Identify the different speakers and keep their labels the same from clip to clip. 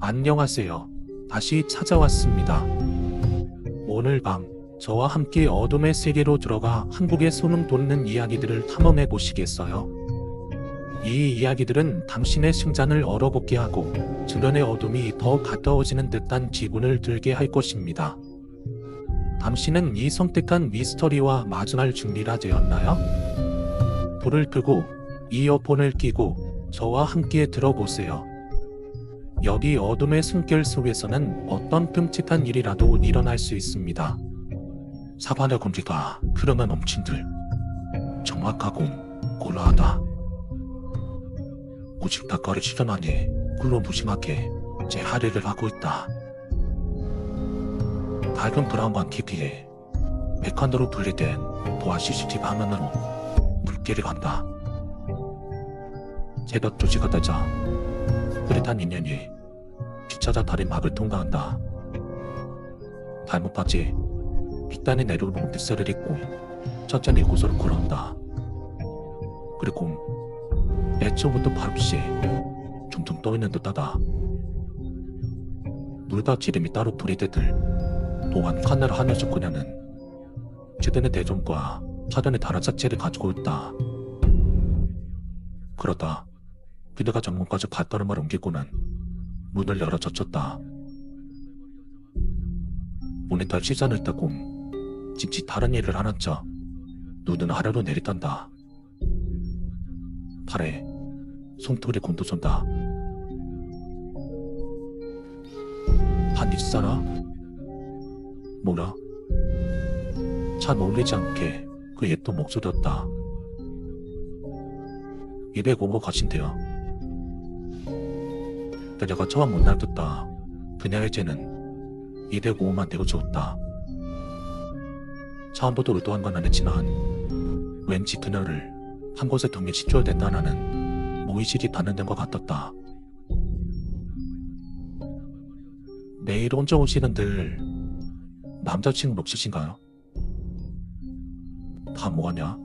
Speaker 1: 안녕하세요. 다시 찾아왔습니다. 오늘 밤 저와 함께 어둠의 세계로 들어가 한국의 소름 돋는 이야기들을 탐험해 보시겠어요? 이 이야기들은 당신의 심장을 얼어붙게 하고 주변의 어둠이 더 가까워지는 듯한 기분을 들게 할 것입니다. 당신은 이 선택한 미스터리와 마주할 준비가 되었나요? 불을 끄고 이어폰을 끼고 저와 함께 들어보세요. 여기 어둠의 숨결 속에서는 어떤 끔찍한 일이라도 일어날 수 있습니다. 사반의 공기가 흐름에 멈춘들 정확하고 고라하다. 오직 닭가리 시전하니 굴로 무심하게 제 할애를 하고 있다. 밝은 브라운관 깊이에 백환도로 분리된 보아 CCTV 화면으로 물길을 간다. 제법 조지가 되자 흐릿한 인연이 뒤찾아 다린 막을 통과한다. 잘못 봤지? 빗단에 내려오는 뱃살을 입고 천천히 고소를 걸어온다. 그리고 애초부터 발없이 둥둥 떠있는 듯하다. 물과 지름이 따로 들이대들 동안 카메라 하면서 그녀는 주변의 대중과 사전의 다른 자체를 가지고 있다. 그러다 그녀가 전문까지 발걸음을 옮기고는 문을 열어 젖혔다. 모니터에 시선을 따고 짐짓 다른 일을 하는 척 눈은 아래로 내리던다. 팔에 손톱이 곤두선다. 한입 싸라? 뭐라? 잘 어울리지 않게 그 옛도 목소리였다. 205호 가신대요. 그녀가 처음 못 놔뒀다. 그녀의 죄는 205호만 내어주었다. 처음부터 의도한 건 아니지만 왠지 그녀를 한 곳에 동일시켜야 된다는 무의식이 반응된 것 같았다. 매일 혼자 오시는들 남자친구 없으신가요? 다 뭐하냐?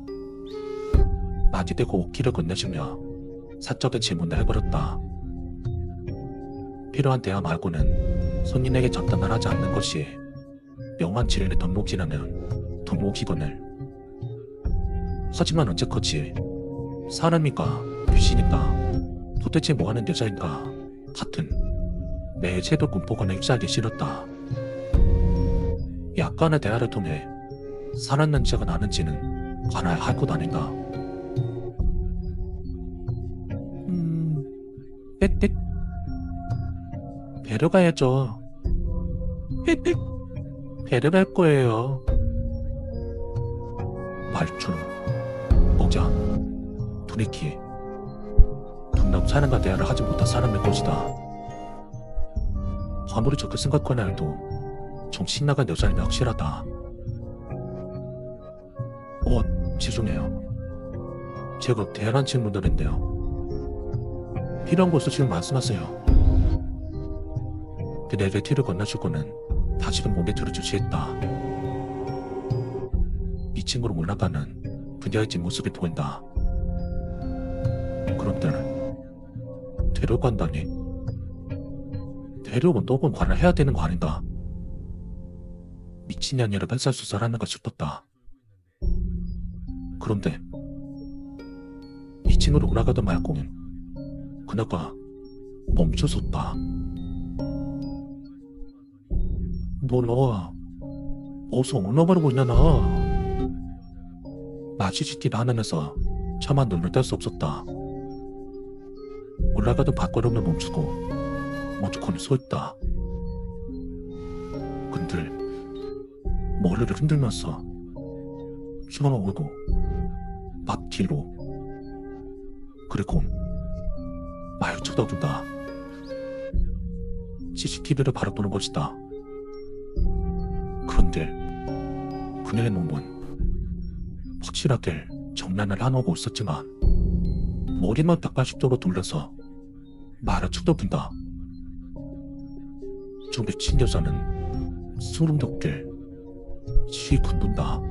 Speaker 1: 맞이대고 길을 건네주며 사적인 질문을 해버렸다. 필요한 대화 말고는 손님에게 전담을 하지 않는 것이 명한 질문에 덤목질하는 덤목이거늘. 하지만 언제까지 사람인가 귀신인가 도대체 뭐하는 여자인가 같은 내 제도 공포권에 휩싸이기 싫었다. 약간의 대화를 통해 사람 냄새가 나는지는 알아야 할 것 아닌가. 떼떼 배려 가야죠. 삐삐 배려 갈 거예요. 말투, 모자, 분위기 둔담 사람과 대화를 하지 못한 사람의 것이다. 아무리 적게 생각하나 해도 정신 나간 여자임이 확실하다. 죄송해요. 제가 대단한 질문들인데요. 필요한 거 있으시면 말씀하세요. 그녀에게 티를 건네주고는 다시금 모니터를 주시했다. 미친으로 올라가는 그녀의 뒷모습이 보인다. 그런데 데려간다니? 데려온 너건 관할해야 되는 거 아닌가? 미친년이라 뱃살수살하는가 싶었다. 그런데 2층으로 올라가던 말고는 그녀가 멈춰섰다. 너 어서 올라가려고 있냐 나. 마시지티를 하면서 차마 눈을 뗄 수 없었다. 올라가던 발걸음을 멈추고 멈추고는 서있다. 근들 머리를 흔들면서 휘어만 오고 밥 뒤로 그리고 말 쳐다본다. CCTV를 바라보는 것이다. 그런데 그녀의 몸은 확실하게 장난을 안 하고 있었지만 머리만 180도로 돌려서 말을 쳐다본다. 저 미친 여자는 소름 돋게 시 긋는다.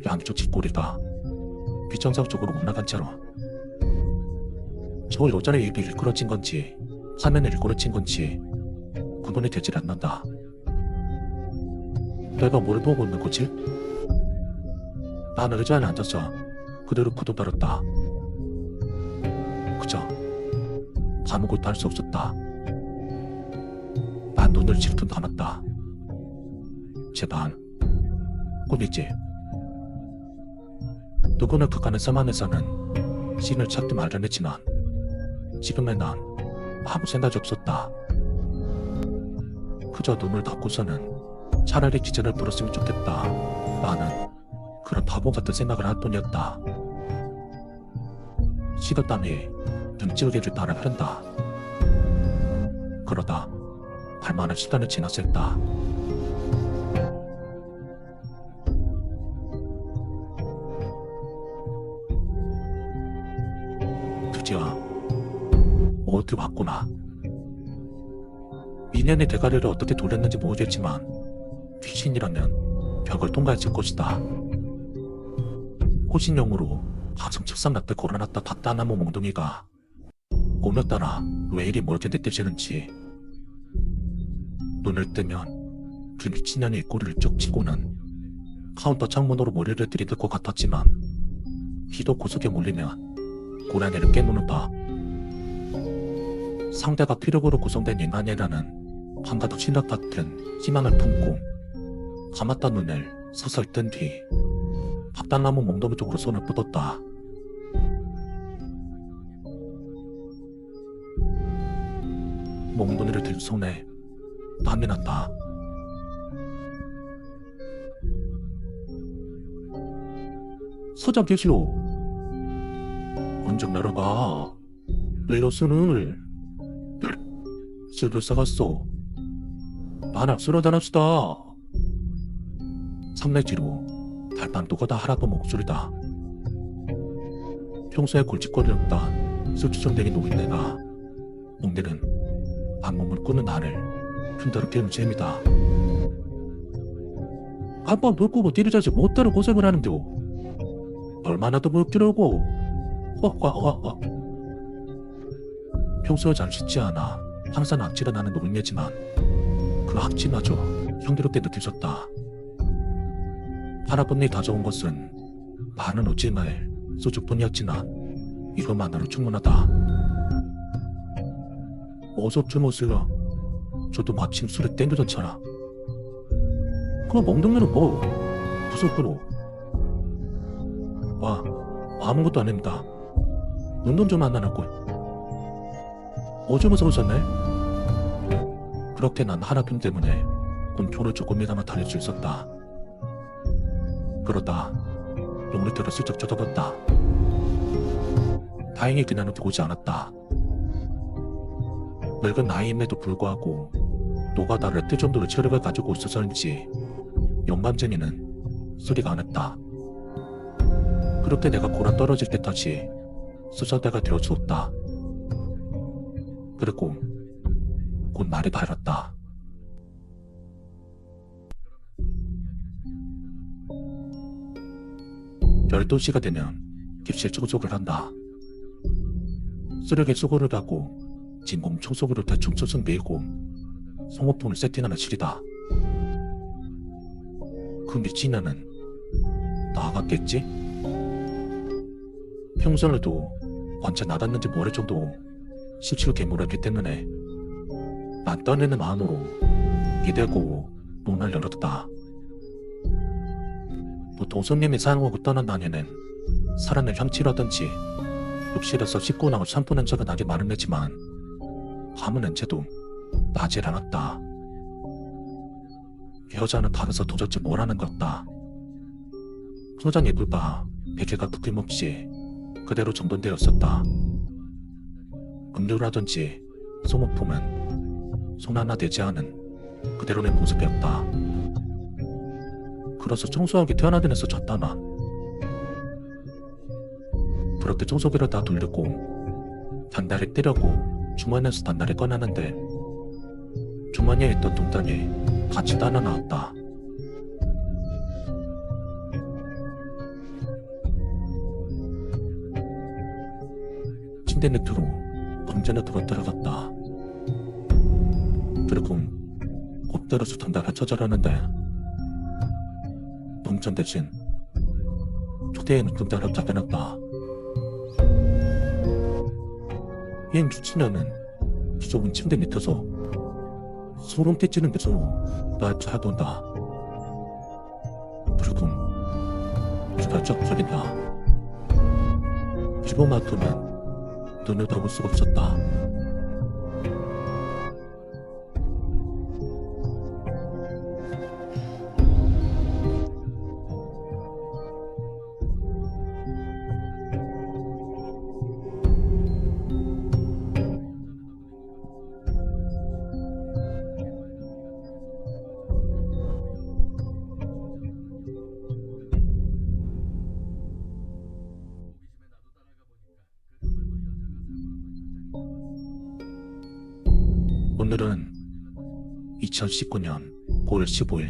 Speaker 1: 양쪽 뒷골이가 비정상적으로 올라간 채로 저 여자의 입이 일그러진 건지 화면을 일고로 친 건지 구분이 되질 않는다. 내가 뭘 보고 있는 거지? 난 의자에 앉아서 그대로 굳어버렸다. 그저 아무것도 할 수 없었다. 난 눈을 질끈 감았다. 제발 꿈이지. 누구나 그간의 삶 안에서는 신을 찾기 마련했지만 지금의 난 아무 생각이 없었다. 그저 눈을 닫고서는 차라리 기절을 불었으면 좋겠다. 나는 그런 바보 같은 생각을 할 뿐이었다. 식었땀이 등줄기를 따라 흐른다. 그러다 발만한 시간이 지났을다. 드디어 어디 왔구나. 미년의 대가리를 어떻게 돌렸는지 모르겠지만 귀신이라면 벽을 통과했을 것이다. 호신용으로 가슴 책상 앞에 걸어놨다 박다나무 몽둥이가 오늘따라 왜 이리 멀게 느껴지는지. 눈을 뜨면 그 미친년이 꼬리를 쭉 치고는 카운터 창문으로 머리를 들이댈 것 같았지만 비도 고속에 몰리면 고라니를 깨무는 바 상대가 피력으로 구성된 인간이라는 한가득 신락 같은 희망을 품고 감았다 눈을 서서히 뜬 뒤 박달나무 몽둥이 쪽으로 손을 뻗었다. 몽둥이를 든 손에 땀이 났다. 서장 계시오. 언제 내려가. 레이러스는 술을 싸갔어. 만약 쓰러다놨수다. 삼내지로 달판 또가다 할아버 목소리다. 평소에 골칫거리였던 술주정댕이 노인네가 몽대는 방문을 꾸는 나를 푼다로 깨우는 셈이다. 한번 물고고 때리자지 못대로 고생을 하는데요. 얼마나 더 물기려고. 평소에 잘 씻지 않아 항상 악취가 나는 노인네지만 그 악취마저 향기롭게 느껴졌다. 할아버님이 가져온 것은 많은 오징어의 소주뿐이었지만 이것만으로 충분하다. 어서 좀 오슬러. 저도 마침 술에 땡겨졌잖아. 그럼 몽둥이는 뭐? 무슨 거로? 아무것도 아닙니다. 눈 좀 안 나라고. 어제 무서우셨네? 그렇게 난 하나뿐 때문에 본초를 조금이나마 달릴 수 있었다. 그러다 용리터를 슬쩍 쳐다봤다. 다행히 그녀는 오지 않았다. 늙은 나이임에도 불구하고 노가다를 뜰 정도로 체력을 가지고 있어서인지 영감쟁이는 소리가 안 했다. 그렇게 내가 골아 떨어질 때까지 수저대가 되어주었다. 그리고 곧 날이 밝았다. 열두 시가 되면 깁실 청소를 한다. 쓰레기 수거를 가고 진공 청소기로 대충 젖은 밀고 송호통을 세팅하는 실이다. 그 미친년은 나갔겠지? 평소에도 언제 나갔는지 모를 정도 실치로 괴물했기 때문에 난 떠내는 마음으로 기대고 문을 열었다. 보통 손님이 사용하고 떠난 날에는 살아낸 향취라든지 욕실에서 씻고 나온 샴푸 냄새가 나기 마련했지만 아무 냄새도 나질 않았다. 여자는 받아서 도저히 뭘 하는 것 같다. 소장 이불과 베개가 부김없이 그대로 정돈되었었다. 음료라든지 소모품은 손 하나 대지 않은 그대로의 모습이었다. 그래서 청소하기 태어나던 데서 잤다만 그렇게 청소기를 다 돌리고 단다리 떼려고 주머니에서 단다리 꺼내는데 주머니에 있던 동전이 같이 따라 나왔다. 침대 밑으로 범죄는 들어들어갔다. 그리고 곱대로서 당당한 처절하는데 동전 대신 초대에는 등단을 잡혀놨다. 비행 주치녀는 좁은 침대 밑에서 소름 끼치는 데서 날 찾아온다. 그리고 주가 쫙 펴진다. 그리고만큼은 눈을 떠볼 수가 없었다. 오늘은 2019년 9월 15일.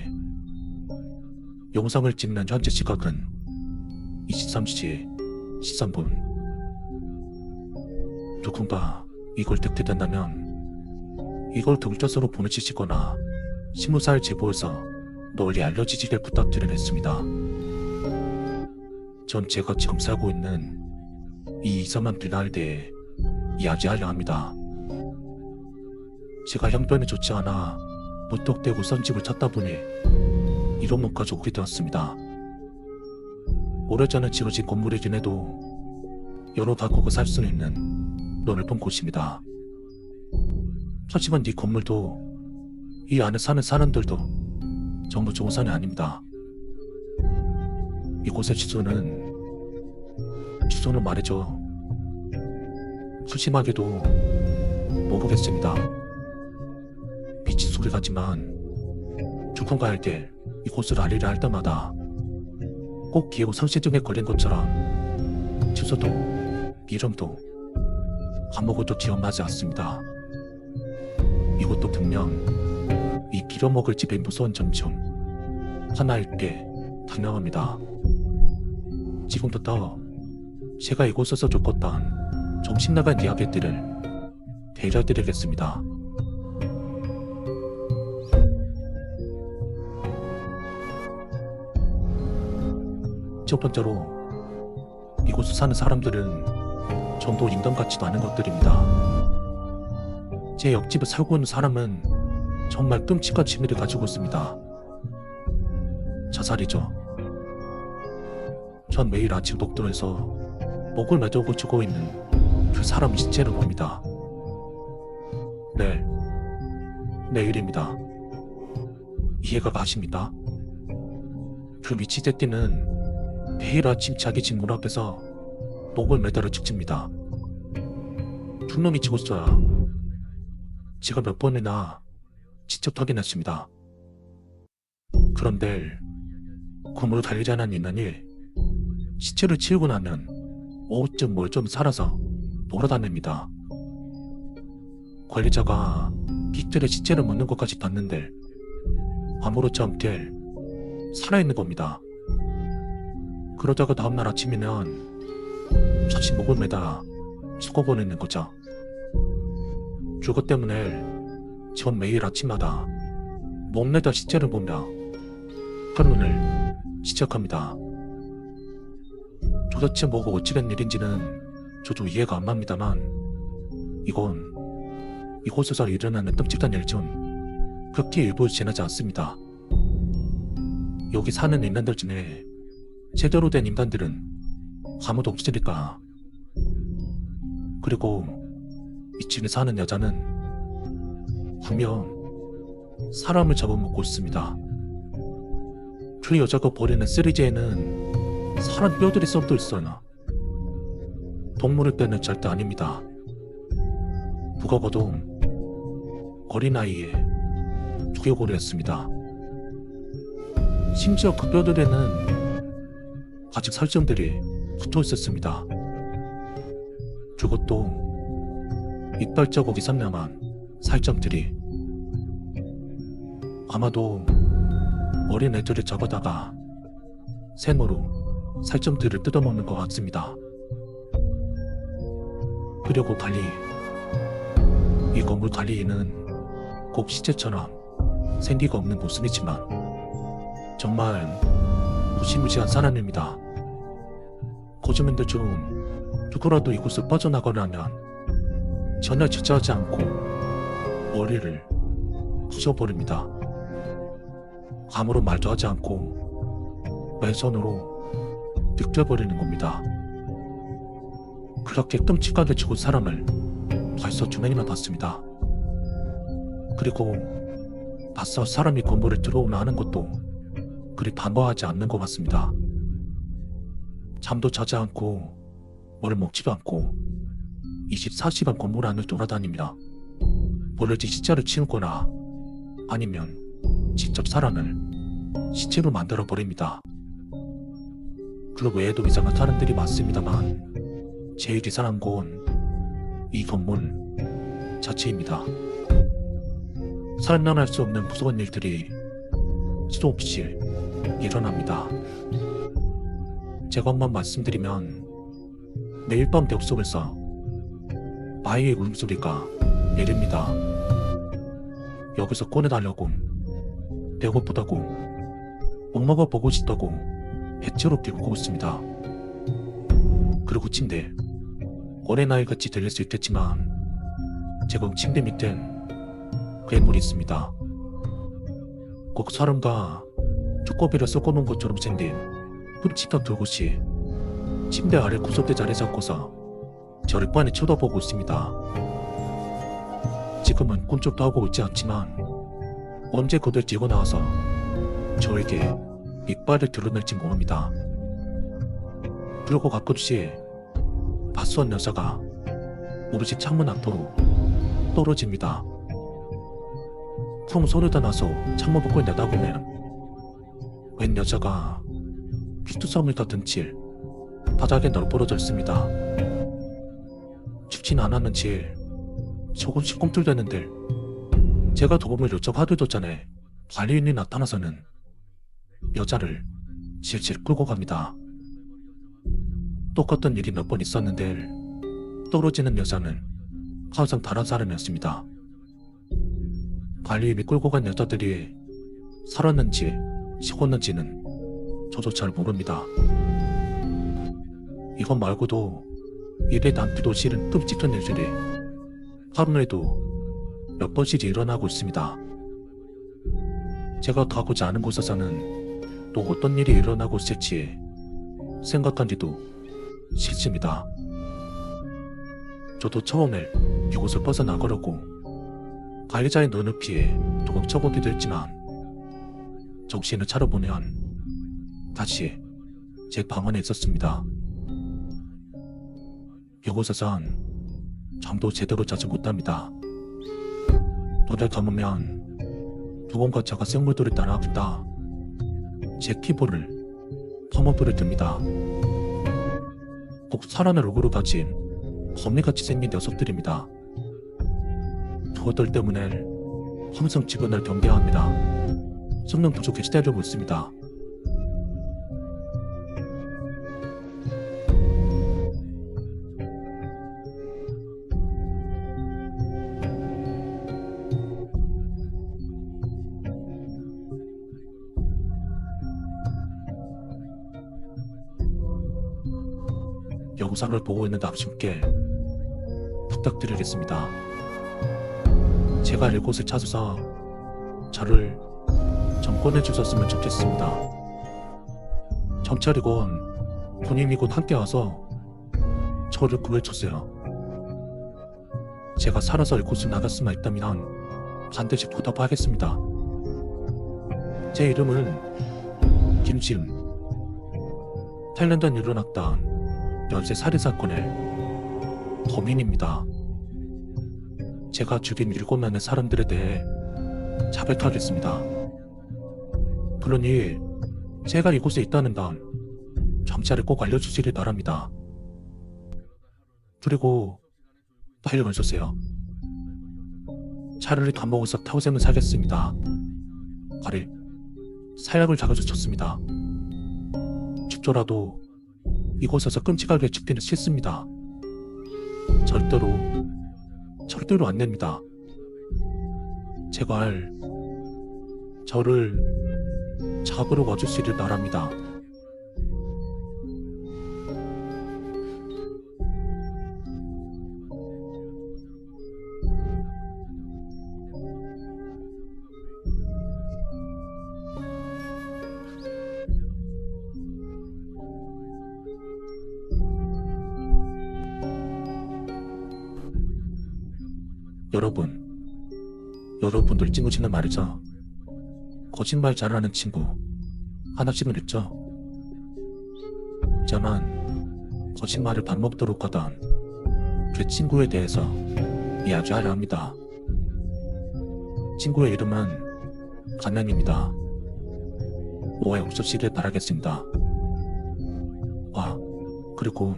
Speaker 1: 영상을 찍는 현재 시각은 23시 13분. 누군가 이걸 득템된다면 이걸 경찰서로 보내주시거나 신문사에 제보해서 널리 알려지기를 부탁드리겠습니다. 전 제가 지금 살고 있는 이 이상한 변화에 대해 이야기하려 합니다. 제가 형편이 좋지 않아 무턱대고 싼 집을 찾다 보니 이런 곳까지 오게 되었습니다. 오래전에 지어진 건물이긴 해도 여러 가구가 살 수 있는 넓은 곳입니다. 하지만 이 건물도 이 안에 사는 사람들도 전부 좋은 산이 아닙니다. 이곳의 주소는 말이죠. 소심하게도 모르겠습니다. 미친 소리 같지만 누군가 할 때 이곳을 알리려 할 때마다 꼭 기억 상실증에 걸린 것처럼 주소도 이름도 아무것도 기억나지 않습니다. 이것도 분명 이 빌어먹을 집의 무서운 점 중 하나일 게 분명합니다. 지금부터 제가 이곳에서 겪었던 정신나간 이야기들을 들려드리겠습니다. 첫 번째로 이곳에 사는 사람들은 전도 인간 같지도 않은 것들입니다. 제 옆집에 살고 있는 사람은 정말 끔찍한 취미를 가지고 있습니다. 자살이죠. 전 매일 아침 복도에서 목을 매달고 죽어 있는 그 사람 시체를 봅니다. 내일입니다. 이해가 가십니까? 그 미치새끼는 매일 아침 자기 집 문 앞에서 목을 매달아 죽습니다. 두 놈이 죽었어야 제가 몇 번이나 직접 확인했습니다. 그런데 건물을 달리지 않은 인간이 시체를 치우고 나면 오후쯤 뭘 좀 살아서 돌아다닙니다. 관리자가 깃들에 시체를 묻는 것까지 봤는데 아무렇지 않게 살아있는 겁니다. 그러다가 다음날 아침이면 다시 목을 매다 죽어버리는 거죠. 그것 때문에 전 매일 아침마다 목 매다 시체를 보며 하루를 시작합니다. 도대체 뭐가 어찌된 일인지는 저도 이해가 안 갑니다만 이곳에서 일어나는 끔찍한 일 중 극히 일부 지나지 않습니다. 여기 사는 인간들 중에 제대로 된 인간들은 아무도 없으니까. 그리고 2층에 사는 여자는 분명 사람을 잡아먹고 있습니다. 그 여자가 버리는 쓰레기에는 사람 뼈들이 썩어 있어요. 동물을 빼는 절대 아닙니다. 누가 봐도 어린아이의 죽여버렸습니다. 심지어 그 뼈들에는 아직 살점들이 붙어 있었습니다. 그것도 이빨 자국이 선명한 살점들이. 아마도 어린 애들을 잡아다가 생으로 살점들을 뜯어먹는 것 같습니다. 그리고 이 건물 관리인은 꼭 시체처럼 생기가 없는 모습이지만 정말 무시무시한 사람입니다. 거주민들 중 누구라도 이곳을 빠져나가려면 전혀 주저하지 않고 머리를 부숴버립니다. 아무런 말도 하지 않고 맨손으로 느껴버리는 겁니다. 그렇게 끔찍하게 죽은 사람을 벌써 2명이나 봤습니다. 그리고 맞서 사람이 건물에 들어오나 하는 것도 그리 반복하지 않는 것 같습니다. 잠도 자지 않고 뭘 먹지도 않고 24시간 건물 안을 돌아다닙니다. 모르지 시체를 치우거나 아니면 직접 사람을 시체로 만들어버립니다. 그 외에도 이상한 사람들이 많습니다만 제일 이상한 건 이 건물 자체입니다. 설명할 수 없는 무서운 일들이 수없이 일어납니다. 제것만 말씀드리면 매일 밤 벽 속에서 마이의 울음소리가 내립니다. 여기서 꺼내달라고, 배고프다고, 못 먹어 보고 싶다고 배째롭게 울고 있습니다. 그리고 침대, 어린아이같이 들릴 수 있겠지만 제공 침대 밑엔 괴물이 있습니다. 꼭 사람과 두꺼비를 섞어놓은 것처럼 생긴 끔찍한 그곳이 침대 아래 구석대 자리에 잡고서 저를 빤히 쳐다보고 있습니다. 지금은 꿈쩍도 하고 있지 않지만 언제 그들 뛰고 나와서 저에게 이빨을 드러낼지 모릅니다. 그리고 가끔씩 낯선 여자가 우리 집 창문 앞으로 떨어집니다. 쿵 소리가 나서 창문 밖을 내다보면 웬 여자가 피투성이 같은 칠 바닥에 널브러져 있습니다. 춥진 않았는지 조금씩 꿈틀대는데 제가 도움을 요청하기도 전에 관리인이 나타나서는 여자를 질질 끌고 갑니다. 똑같은 일이 몇 번 있었는데 떨어지는 여자는 항상 다른 사람이었습니다. 관리인이 끌고 간 여자들이 살았는지 죽었는지는 저도 잘 모릅니다. 이것 말고도 일에 남기도 싫은 끔찍한 일들이 하루에도 몇 번씩 일어나고 있습니다. 제가 가고자 하는 곳에서는 또 어떤 일이 일어나고 있을지 생각하기도 싫습니다. 저도 처음에 이곳을 벗어나가려고 관리자의 눈을 피해 도망쳐보기도 했지만 정신을 차려보면 다시 제 방 안에 있었습니다. 이곳에선 잠도 제대로 자지 못합니다. 눈을 감으면 누군가 제가 생물들을 따라하겠다 제 피부를 퍼먹부를 듭니다. 꼭 사람의 얼굴을 가진 거미같이 생긴 녀석들입니다. 그것들 때문에 항상 주변을 경계합니다. 성능 부족에 시달리고 있습니다. 영상을 보고 있는 당신께 부탁드리겠습니다. 제가 이곳을 찾아서 저를 정권해 주셨으면 좋겠습니다. 경찰이건 군인이건 함께 와서 저를 구해주세요. 제가 살아서 이곳을 나갈 수만 있다면 반드시 보답하겠습니다. 제 이름은 김지은. 탤런트는 일어났던 연쇄 살인 사건의 범인입니다. 제가 죽인 7명의 사람들에 대해 자백하겠습니다. 그러니 제가 이곳에 있다는 건 경찰에 꼭 알려주시길 바랍니다. 그리고 빨리 와주세요. 차라리 감옥에서 평생을 살겠습니다. 빨리 사약을 작아주셨습니다. 죽더라도 이곳에서 끔찍하게 죽기는 싫습니다. 절대로 안 됩니다. 제발 저를 잡으러 와주시길 바랍니다. 여러분들 친구지는 말이죠. 거짓말 잘하는 친구 하나씩은 있죠. 저는 거짓말을 밥 먹도록 하던 그 친구에 대해서 이야기하려 합니다. 친구의 이름은 간난입니다. 오해 없으시길 바라겠습니다. 그리고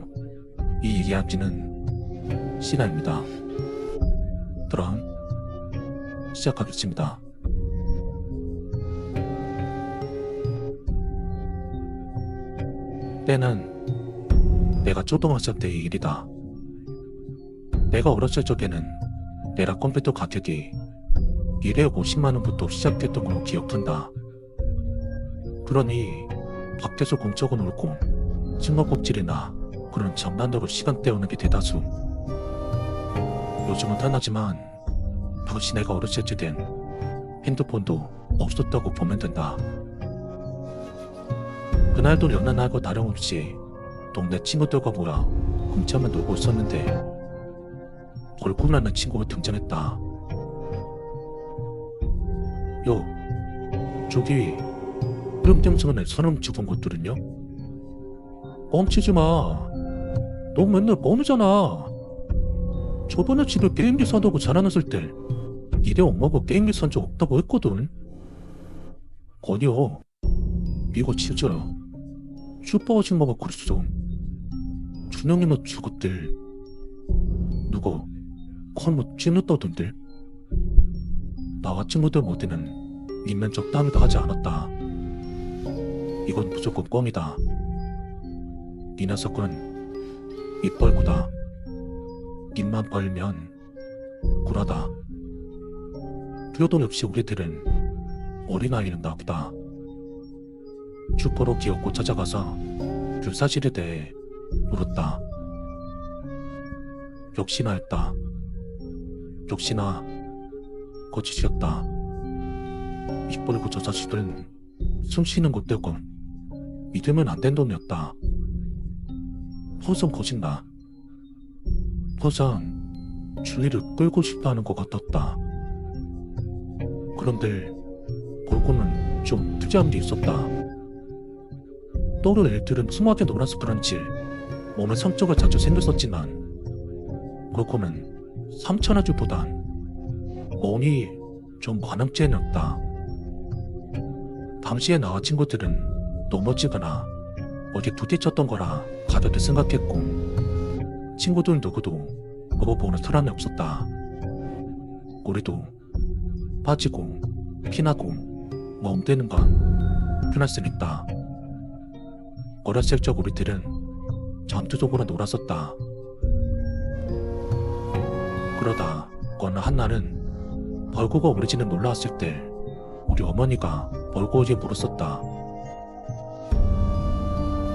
Speaker 1: 이 이야기는 실화입니다. 그럼 시작하겠습니다. 때는 내가 초등학생 때의 일이다. 내가 어렸을 적에는 내라 컴퓨터 가격이 1회 50만원부터 시작했던 걸로 기억한다. 그러니 밖에서 공짜고 놀고 친구껍질이나 그런 장난으로 시간 때우는 게 대다수. 요즘은 편하지만 당시 내가 어렸을 땐 핸드폰도 없었다고 보면 된다. 그날도 여느 날과 다름없이 동네 친구들과 모여 훔쳐만 놀고 있었는데 얼굴나는 친구가 등장했다. 저기 뿅뿅승은에 선음 죽은 것들은요? 뻥치지 마. 너 맨날 뻥이잖아. 저번에 집에 게임기 산다고 자랑했을 때 니네 엄마가 게임기 산 적 없다고 했거든. 아니야. 이거 진짜 슈퍼 아줌마가 그랬어. 준영이만 죽었대. 누가 콘뭐 찌는다던데. 나와 친구들 모두는 니면 적당히도 하지 않았다. 이건 무조건 뻥이다. 니 녀석은 입 벌구다. 입만 벌면 굴하다. 그래도 역시 우리들은 어린아이는 나보다. 슈퍼로 기어고 찾아가서 그 사실에 대해 물었다. 역시나 했다. 역시나 거짓이었다. 입 벌고 저 자식들은 숨 쉬는 것 떼고 믿으면 안 된 놈이었다. 허선 거짓나. 허선 주의를 끌고 싶어 하는 것 같았다. 그런데 골고는 좀 특이한 게 있었다. 또래 애들은 숨하게 놀아서 그런지 몸에 상처가 자주 생겼었지만 골고는 삼천아주보단 몸이 좀 관항죄였다. 당시에 나와 친구들은 넘어지거나 어디 부딪혔던 거라 가볍게 생각했고 친구들 누구도 그거 보는 사람이 없었다. 우리도 빠지고 피나고 멍대는 건 편할 수 있다. 어렸을 적 우리들은 전투적으로 놀았었다. 그러다 어느 한날은 벌구가 우리 집에 놀러왔을 때 우리 어머니가 벌구에게 물었었다.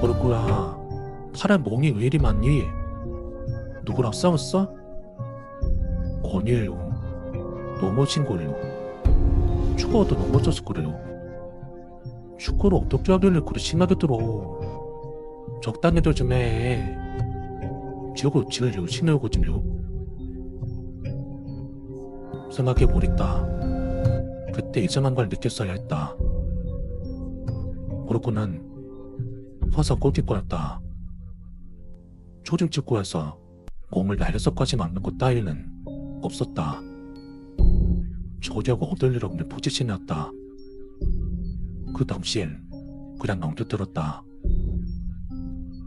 Speaker 1: 벌구야, 팔에 멍이 왜 이리 많니? 누구랑 싸웠어? 아니에요. 넘어진 거예요. 축구도 넘어져서 그래요. 축구를 어떻게 하길래 그리 심하게 들어. 적당히들 좀 해. 지옥을 지을 열심히 하거든요. 생각해보랬다. 그때 이상한 걸 느꼈어야 했다. 그렇고 난 화사 골키퍼였다. 초중 축구에서 공을 날려서까지 맞는 것 따위는 없었다. 저기하고 얻을 일 없는 포지션이었다. 그 당시엔 그냥 넘겨들었다.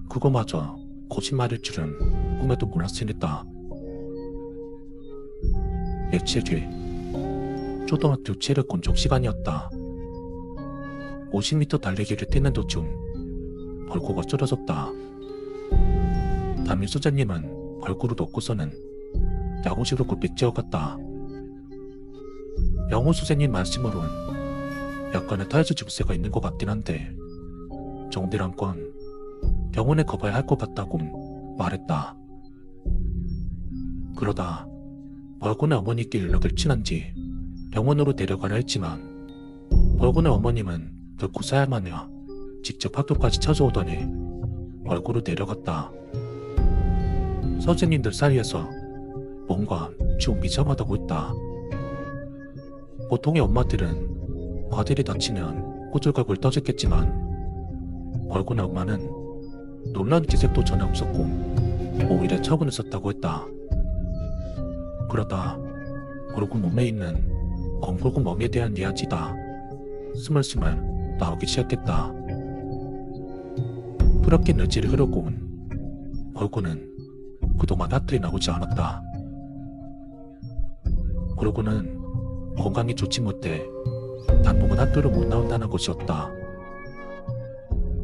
Speaker 1: 그거마저 거짓말일 줄은 꿈에도 몰랐으니까. 며칠 뒤 초등학교 체력 건족 시간이었다. 50m 달리기를 뛰는 도중 벌구가 쓰러졌다. 담임 소장님은 벌구를 놓고서는 야구실로 급히 뛰어갔다. 영호 선생님 말씀으론 약간의 탈수 증세가 있는 것 같긴 한데 정대란 건 병원에 가봐야 할 것 같다고 말했다. 그러다 벌군의 어머니께 연락을 친한 뒤 병원으로 데려가려 했지만 벌군의 어머님은 결코 사야마냐 직접 학교까지 찾아오더니 벌군으로 데려갔다. 선생님들 사이에서 뭔가 좀 비참하다고 했다. 보통의 엄마들은 아들이 다치면 호들갑을 떠졌겠지만 벌군의 엄마는 놀란 기색도 전혀 없었고 오히려 차분히 썼다고 했다. 그러다 벌군 몸에 있는 검붉은 멍에 대한 이야기가 스멀스멀 나오기 시작했다. 그렇게 며칠이 흐르고 온 벌군은 그동안 하트에 나오지 않았다. 그러고는 건강이 좋지 못해 단복은 학교를 못 나온다는 것이었다.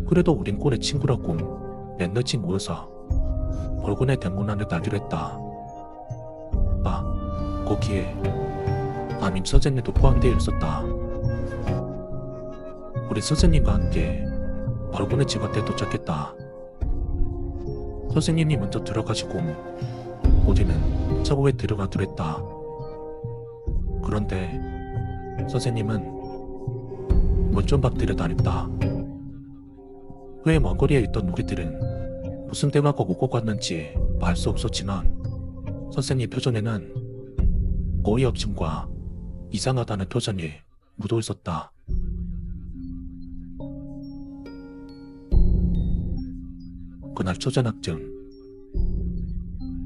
Speaker 1: 그래도 우린 꼴의 친구라고 낱낱이 모여서 벌군의 대문안을 나기로 했다. 거기에 담임 선생님도 포함되어 있었다. 우리 선생님과 함께 벌군의 집 앞에 도착했다. 선생님이 먼저 들어가시고 우리는 차고에 들어가기로 했다. 그런데 선생님은 문 좀 밖들여 다녔다. 그의 먼 거리에 있던 우리들은 무슨 대화가 오고 갔는지 알 수 없었지만 선생님 표정에는 어이없음과 이상하다는 표정이 묻어 있었다. 그날 초저녁쯤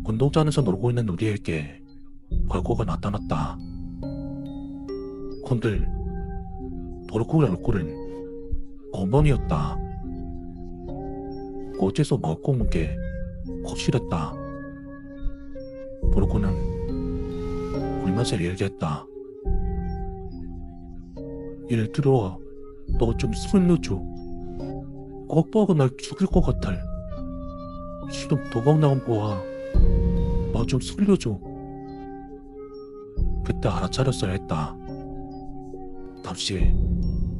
Speaker 1: 운동장에서 놀고 있는 우리에게 벌코가 나타났다. 건들 벌코의 얼굴은 엉덩이였다. 어째서 먹고 온 게 거칠했다. 벌코는 울면서 얘기했다. 예를 들어 너 좀 살려줘. 오빠가 날 죽일 것 같아. 지금 도망 나온 거야. 나 좀 살려줘. 그때 알아차렸어야 했다. 당시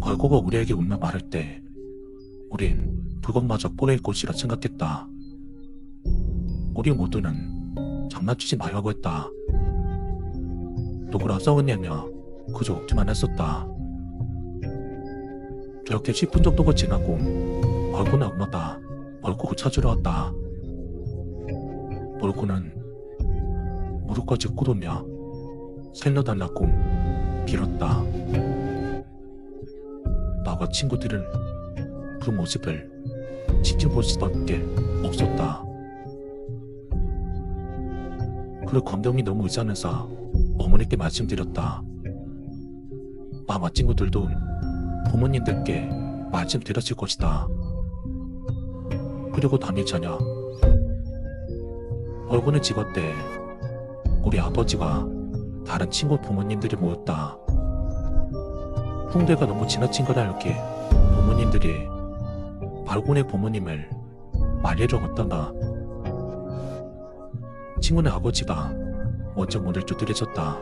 Speaker 1: 벌코가 우리에게 울며 말할 때 우린 그것마저 뽀레일 것이라 생각했다. 우리 모두는 장난치지 말라고 했다. 누구랑 싸웠냐며 그저 웃기만 했었다. 그렇게 10분 정도가 지나고 벌코의 엄마가 벌코를 찾으러 왔다. 벌코는 무릎까지 꿇으며 살려달라고 빌었다. 나와 친구들은 그 모습을 지켜볼 수밖에 없었다. 그 감정이 너무 의잔해서 어머니께 말씀드렸다. 아마 친구들도 부모님들께 말씀드렸을 것이다. 그리고 당일 저녁 벌군의 집 앞에 우리 아버지와 다른 친구 부모님들이 모였다. 홍대가 너무 지나친 걸 알게 부모님들이 벌군의 부모님을 말리러 왔다가 친구네 아버지가 먼저 문을 두드려줬다.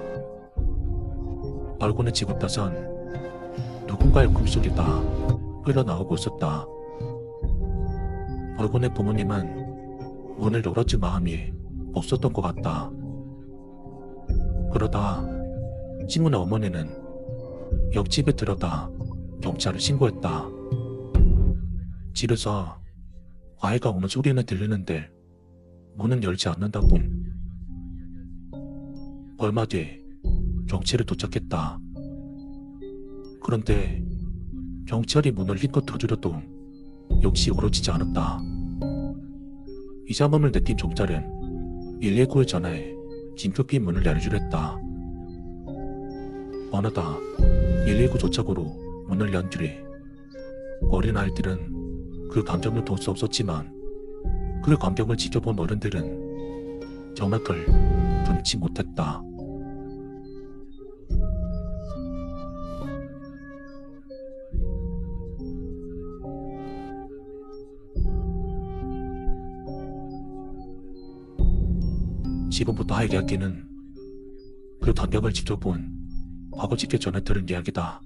Speaker 1: 벌군의 집 앞에선 누군가의 숨소리가 흘러나오고 있었다. 벌군의 부모님은 문을 열어줄 마음이 없었던 것 같다. 그러다 친구네 어머니는 옆집에 들어가 경찰을 신고했다. 집에서 아이가 우는 소리는 들리는데 문은 열지 않는다고. 얼마 뒤 경찰이 도착했다. 그런데 경찰이 문을 힘껏 두드려도 역시 열어지지 않았다. 이 잡음을 느낀 경찰은 119에 전화해 긴급히 문을 열어주랬다. 어느덧 119 도착으로 문을 연 뒤 어린아이들은 그 감정을 볼 수 없었지만 그 감정을 지켜본 어른들은 정말 그걸 분치 못했다. 지금부터 할 이야기는 그 감정을 지켜본 과거지기 전에 들은 이야기다.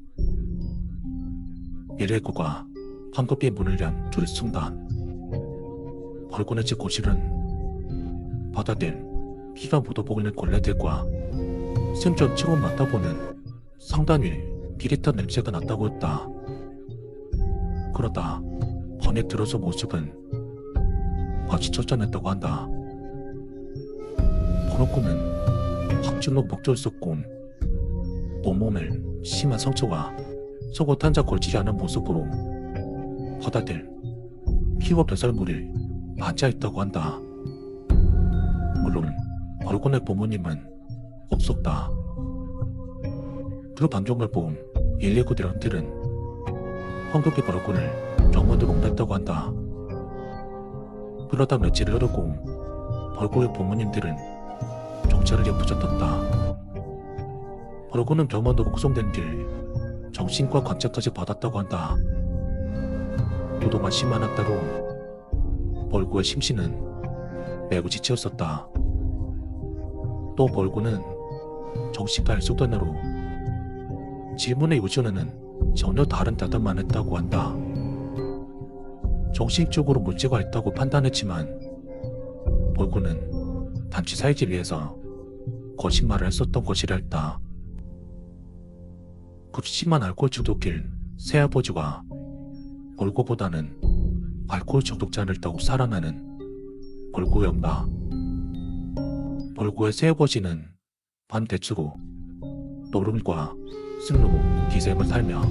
Speaker 1: 일일구가 황급히 문을 연 둘의 순간 벌군의 집 고실은 바다들 피가 묻어보이는 걸레들과 생전 처음 맡아보는 상당히 비릿한 냄새가 났다고 했다. 그러다 번에 들어서 모습은 마치 처참했다고 한다. 버럭구는 확진로 목젖 썩고 온몸을 심한 상처와 속옷 한 장 걸치지 않은 모습으로 바다들 피와 배설물이 반지하였다고 한다. 물론 벌군의 부모님은 없었다. 그 반경을 본 119 대원들은 황급히 벌군을 병원으로 옮겼다고 한다. 그러다 며칠이 흐르고 벌군의 부모님들은 경찰을 엿붙였다. 벌군은 병원으로 구송된 뒤 정신과 관찰까지 받았다고 한다. 노도만 심한 한 따로 벌구의 심신은 매우 지쳤었다. 또 벌구는 정신과 일수단으로 질문의 요전에는 전혀 다른 대답만 했다고 한다. 정신적으로 문제가 있다고 판단했지만 벌구는 단지 살기 위해서 거짓말을 했었던 것이라 했다. 극심한 알코올 중독인 새아버지와 벌구보다는 알코올 중독자 않을 따고 살아나는 벌구였다. 벌구의 새아버지는 반대수로 노름과 승로, 기생을 살며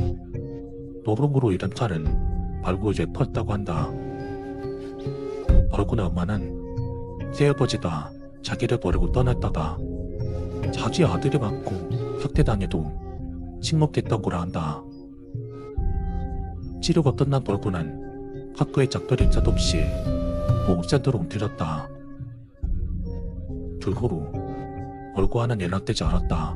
Speaker 1: 노름으로 일한 차는 벌구의 죄퍼였다고 한다. 벌구의 엄마는 새아버지가 자기를 버리고 떠났다가 자기 아들이 맞고 학대당해도 침묵했다고라 한다. 치료가 끝난 벌구는 학교에 작별 인사도 없이 보호센터로 옮겨졌다. 그 후로 벌구와는 연락되지 않았다.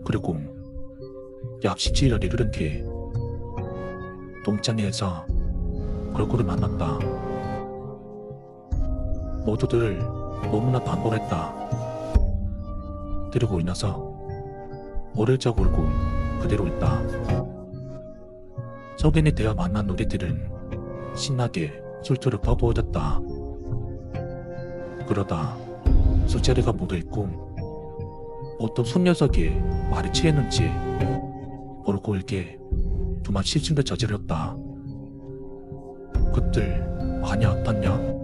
Speaker 1: 그리고 약 17일을 이르는 뒤 동창회에서 벌구를 만났다. 모두들 너무나 반복했다. 그리고 인해서 오를 적 울고 그대로 있다. 석인이 되어 만난 우리들은 신나게 술투를 퍼부어댔다. 그러다 술자리가 묻어있고 어떤 손녀석이 말이 취했는지 벌구에게 두만 실증을 저질렀다. 그들 많이 아팠냐?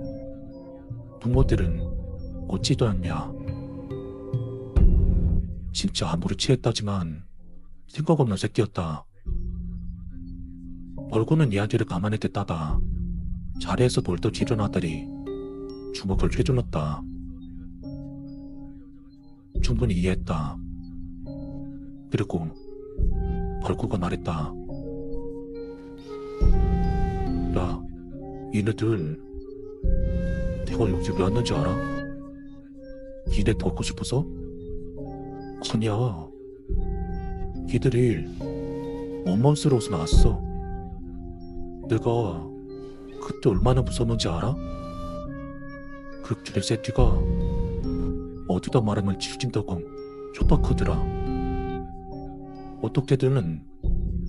Speaker 1: 부모들은 어찌 되었냐? 진짜 아무리 취했다지만 생각 없는 새끼였다. 벌구는 이야기를 가만히 듣다가 자리에서 벌떡 일어나더니 주먹을 휘둘렀다. 충분히 이해했다. 그리고 벌구가 말했다. 야, 얘네들 내가 여기 왜 왔는지 알아? 니네 돕고 싶어서? 아니야. 얘들이 원망스러워서 나왔어. 내가 그때 얼마나 무서웠는지 알아? 그 개새끼가 어디다 말하면 질진다고 협박하더라. 어떻게든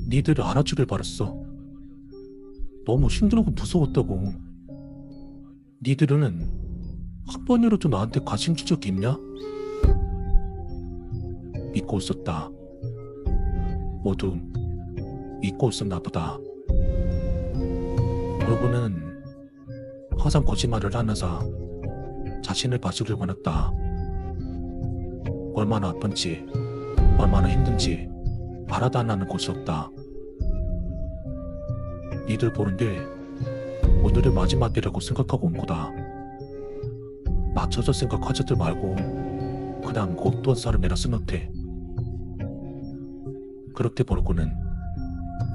Speaker 1: 니들을 알아주길 바랐어. 너무 힘들고 무서웠다고. 니들은 한 번이라도 나한테 관심 준 적이 있냐? 믿고 있었다. 모두 믿고 있었나 보다. 벌구는 항상 거짓말을 하면서 자신을 봐주길 원했다. 얼마나 아픈지, 얼마나 힘든지 말하다 나는 곳이 없다. 니들 보는 게 오늘의 마지막이라고 생각하고 온 거다. 맞춰서 생각하지들 말고 그냥 어떠한 사람이라 생각해. 그렇게 벌구는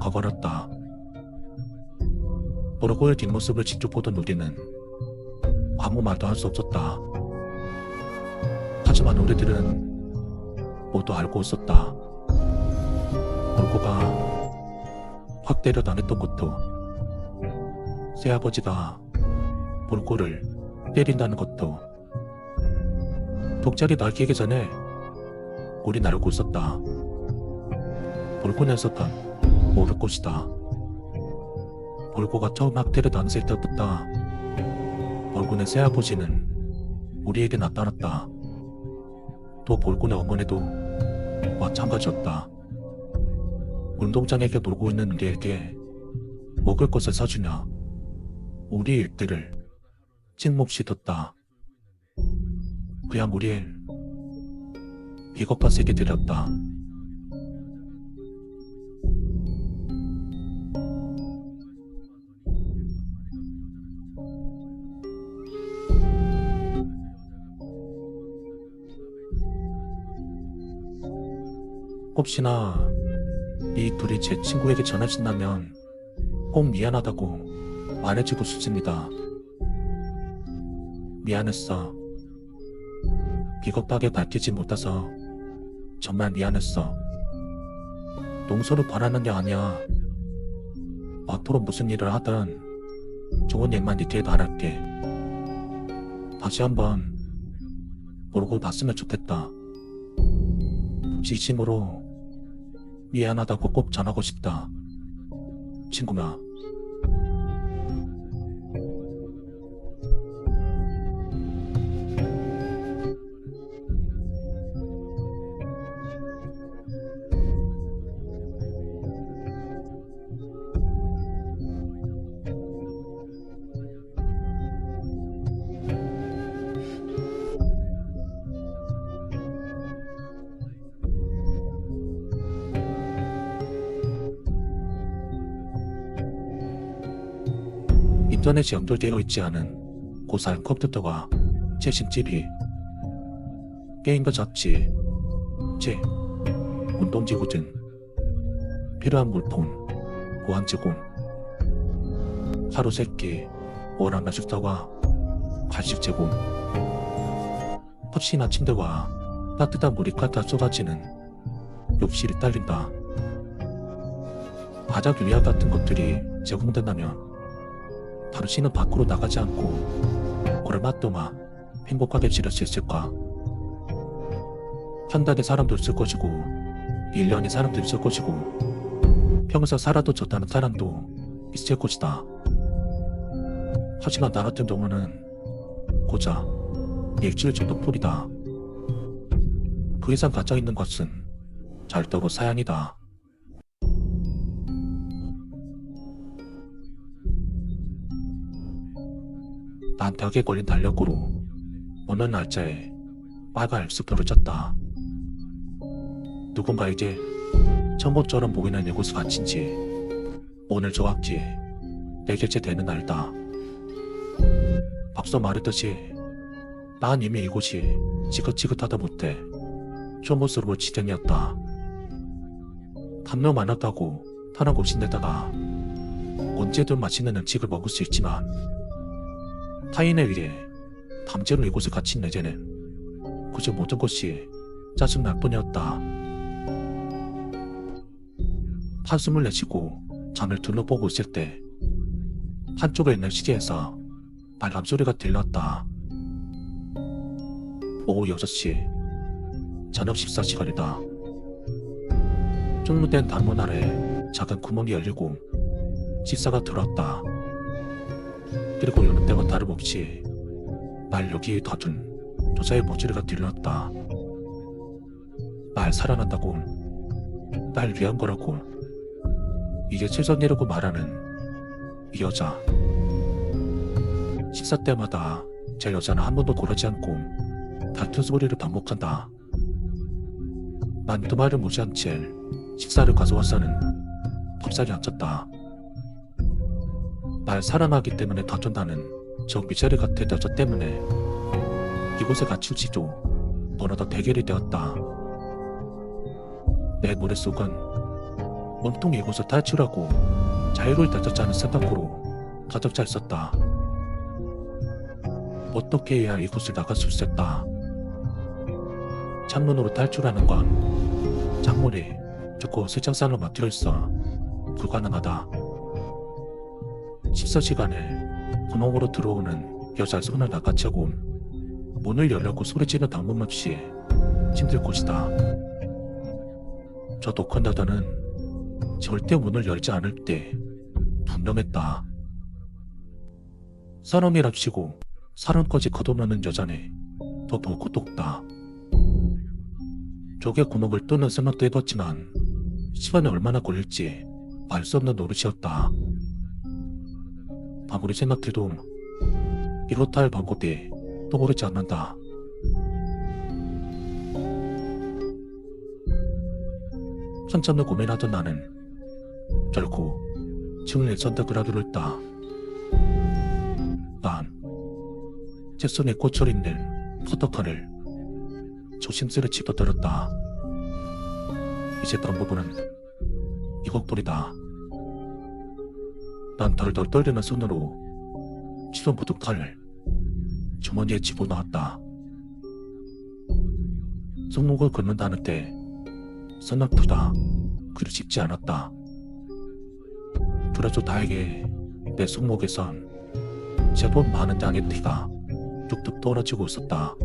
Speaker 1: 가버렸다. 벌구의 뒷모습을 직접 보던 우리는 아무 말도 할 수 없었다. 하지만 우리들은 모두 알고 있었다. 벌구가 확 때려당했던 것도 새아버지가 볼고를 때린다는 것도 독자리 낚이기 전에 우리 나르고 있었다. 볼고 녀석은 모를 것이다. 볼고가 처음 학대를 당했을 때부터 볼고네 새아버지는 우리에게 나타났다. 또 볼고네 어머니도 마찬가지였다. 운동장에게 놀고 있는 우리에게 먹을 것을 사주냐 우리 일들을 찍먹시켰다. 그냥 우리를 비겁한 새끼들이었다. 혹시나 이 둘이 제 친구에게 전해진다면 꼭 미안하다고 말해주고 싶습니다. 미안했어. 비겁하게 밝히지 못해서 정말 미안했어. 용서를 바라는 게 아니야. 앞으로 무슨 일을 하든 좋은 일만 있길 바랄게. 다시 한번 모르고 봤으면 좋겠다. 진심으로 미안하다고 꼭 전하고 싶다. 친구야. 인터넷이 연결되어 있지 않은 고사양 컴퓨터와 최신 TV, 게임과 잡지, 책, 운동기구 등 필요한 물품, 보안 제공, 하루 3끼, 원활한 식사와 간식 제공, 푸신한 침대와 따뜻한 물이 갖다 쏟아지는 욕실이 딸린다. 바닥 위와 같은 것들이 제공된다면 당신은 밖으로 나가지 않고 얼마 동안 행복하게 지낼 수 있을까? 한 달에 사람도 있을 것이고 1년에 사람도 있을 것이고 평생 살아도 좋다는 사람도 있을 것이다. 하지만 나 같은 경우는 고작 일주일 정도뿐이다. 그 이상 갇혀있는 것은 절대로 사양이다. 난 벽에 걸린 달력으로 어느 날짜에 빨간 X표를 쳤다. 누군가에게 천국처럼 보이는 이곳을 갇힌 지 오늘 정확히 4개째 되는 날이다. 앞서 말했듯이 난 이미 이곳이 지긋지긋하다 못해 초무스러울 지경이었다. 담요 많았다고 편한 곳인데다가 언제든 맛있는 음식을 먹을 수 있지만 타인에 의해 강제로 이곳에 갇힌 내재는 그저 모든 것이 짜증날 뿐이었다. 한숨을 내쉬고 잠을 둘러보고 있을 때 한쪽에 있는 시계에서 발감소리가 들렸다. 오후 6시 저녁 식사 시간이다. 쫑무된 단문 아래 작은 구멍이 열리고 식사가 들어왔다. 그리고 여느 때와 다름없이 날 여기에 둬둔 여자의 목소리가 들렸다. 날 사랑한다고, 날 위한 거라고, 이게 최선이라고 말하는 이 여자. 식사 때마다 제 여자는 한 번도 고르지 않고 같은 소리를 반복한다. 난 그 말을 무시한 채 식사를 가져와서는 밥상에 앉았다. 날 사랑하기 때문에 던전다는 저 미제리 같은 여자 때문에 이곳에 갇힐지도 어느덧 대결이 되었다. 내 머릿속은 몸통 이곳을 탈출하고 자유를 되찾자는 생각으로 가득 차 있었다. 어떻게 해야 이곳을 나갈 수 있을까? 창문으로 탈출하는 건 창문이 죽고 세창살로 막혀 있어 불가능하다. 식사 시간에 구멍으로 들어오는 여자 손을 낚아채고 문을 열려고 소리치는 방문 없이 힘들 곳이다. 저 독한 여자는 절대 문을 열지 않을 때 분명했다. 사람이랍시고 사람까지 걷어내는 여자네. 더 볼 것도 없다. 저게 구멍을 뚫는 생각도 해봤지만 시간이 얼마나 걸릴지 알 수 없는 노릇이었다. 아무리 생각해도 이렇다 할 방법이 떠오르지 않는다. 한참을 고민하던 나는 결국 증오의 선택을 하기로 했다. 난 제 손에 꽂혀있는 포토카를 조심스레 집어들었다. 이제 방법은 이것뿐이다. 난 덜덜 떨리는 손으로 시선 묻은 칼을 주머니에 집어넣었다. 손목을 긋는다는데 생각보다 그리 쉽지 않았다. 그래도 다행히 내 손목에선 제법 많은 양의 피가 뚝뚝 떨어지고 있었다.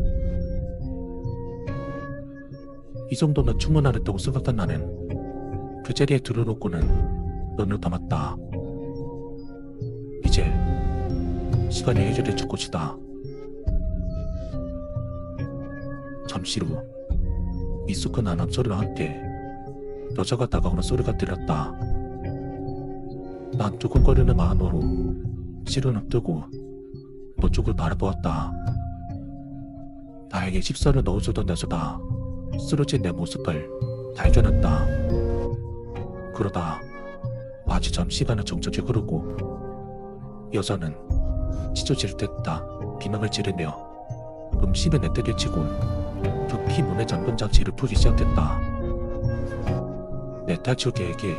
Speaker 1: 이 정도면 충분하겠다고 생각한 나는 그 자리에 들어놓고는 눈을 감았다. 이제 시간이 해결해 줄 것이다. 잠시 후 미숙한 안압 소리와 함께 여자가 다가오는 소리가 들렸다. 난 두근거리는 마음으로 시련을 뜨고 그쪽을 바라보았다. 나에게 식사를 넣어주던 여자가 쓰러진 내 모습을 발견했다. 그러다 마치 잠시간의 정적이 흐르고 여자는 찢어질 듯다 비명을 지르며 음식에 내때려 치고 급히 문에 잠근 장치를 풀기 시작했다. 내 탈출 계획이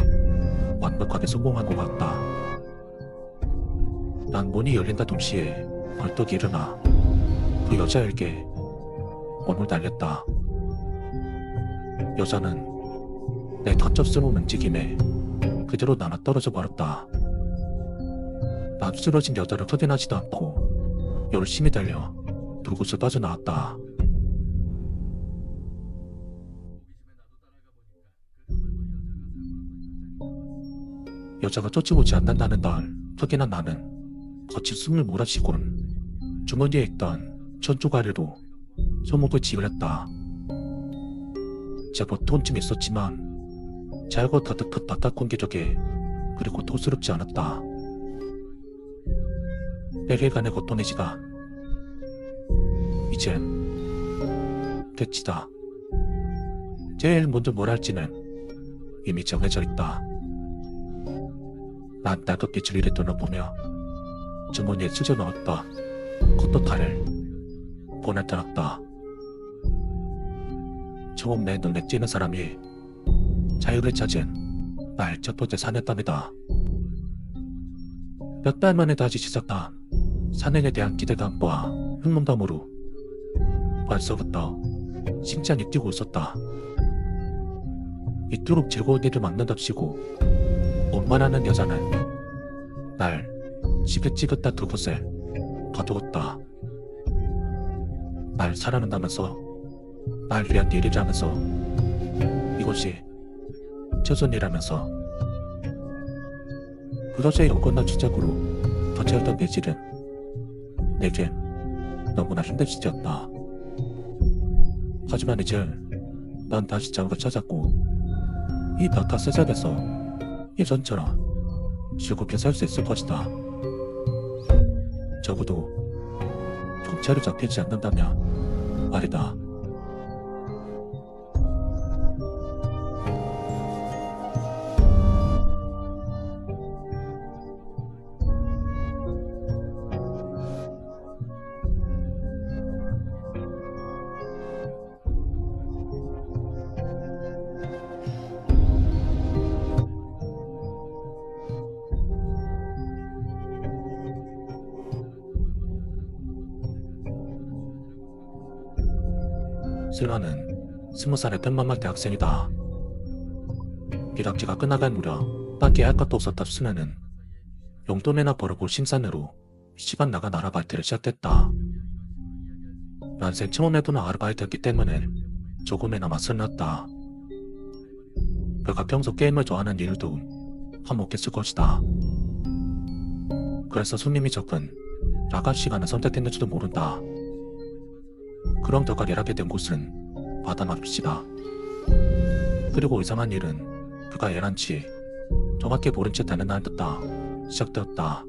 Speaker 1: 완벽하게 성공한 것 같다. 난 문이 열린다 동시에 벌떡 일어나 그 여자에게 몸을 날렸다. 여자는 내 던접스러운 움직임에 그대로 나나 떨어져 버렸다. 난 쓰러진 여자를 확인하지도 않고 열심히 달려 불곳을 빠져나왔다. 여자가 쫓아오지 않는다는 걸 확인한 나는 거친 숨을 몰아쉬곤 주머니에 있던 천조가리로 손목을 지으렸다. 제법 통증이 있었지만 잘고 다닥 공기적에 그리고 도스럽지 않았다. 100일간의 고통의 시간. 이젠 끝이다. 제일 먼저 뭘 할지는 이미 정해져 있다. 난 따갑게 줄이를 떠나보며 주머니에 찢어 넣었다 컷도칼을 보내 떠났다. 처음 내 눈에 띄는 사람이 자유를 찾은 날 첫 번째 사냥감이다. 몇 달 만에 다시 시작한 사냥에 대한 기대감과 흥분감으로 벌써부터 심장이 뛰고 있었다. 이토록 즐거운 일을 만난답시고 원만하는 여자는 날 집에 찍었다 그곳에 가두었다. 날 사랑한다면서 날 위한 일이라면서 이것이 최선이라면서 그 여자의 영건한 주작으로 덧채웠던 매질은 내겐 너무나 힘든 시기였다. 하지만 이제 난 다시 자유를 찾았고 이 벽화 세상에서 예전처럼 즐겁게 살 수 있을 것이다. 적어도 경찰에 잡히지 않는다면 말이다. 슬라는 20살의 팬만말 대학생이다. 1학기가 끝나갈 무렵 딱히 할 것도 없었다. 슬라는 용돈이나 벌어볼 심산으로 시간 나간 아르바이트를 시작했다. 난생 처음 해보는 아르바이트였기 때문에 조금이나마 설렜다. 그가 평소 게임을 좋아하는 이유도 한몫했을 것이다. 그래서 손님이 적은 야간 시간을 선택했는지도 모른다. 그런 결과 일하게 된 곳은 바다마비시다. 그리고 이상한 일은 그가 일한지 정확히 모른 채 다른 날부터 시작되었다.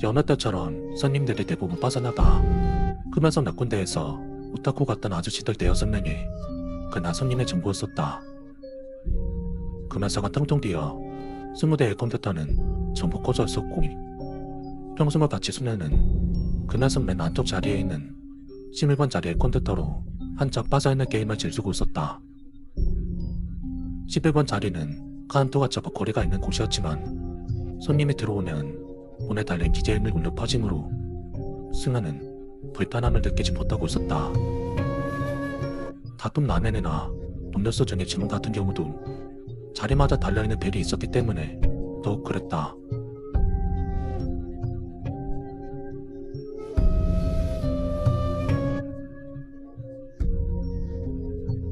Speaker 1: 여느 때처럼 손님들이 대부분 빠져나가 금연석 몇 군데에서 오타쿠 같던 아저씨들 6명이 그날 손님의 전부였었다. 금연석은 텅텅 비어 20대의 컴퓨터는 전부 꺼져 있었고 평소와 같이 수녀는 금연석 맨 안쪽 자리에 있는 11번 자리의 컴퓨터로 한짝 빠져있는 게임을 즐기고 있었다. 11번 자리는 카운터가 접어 거리가 있는 곳이었지만 손님이 들어오면 문에 달린 기계음이 울려 퍼지므로 승아는 불편함을 느끼지 못하고 있었다. 다툼 라면이나 음료수 중에 주문 같은 경우도 자리마다 달려있는 벨이 있었기 때문에 더욱 그랬다.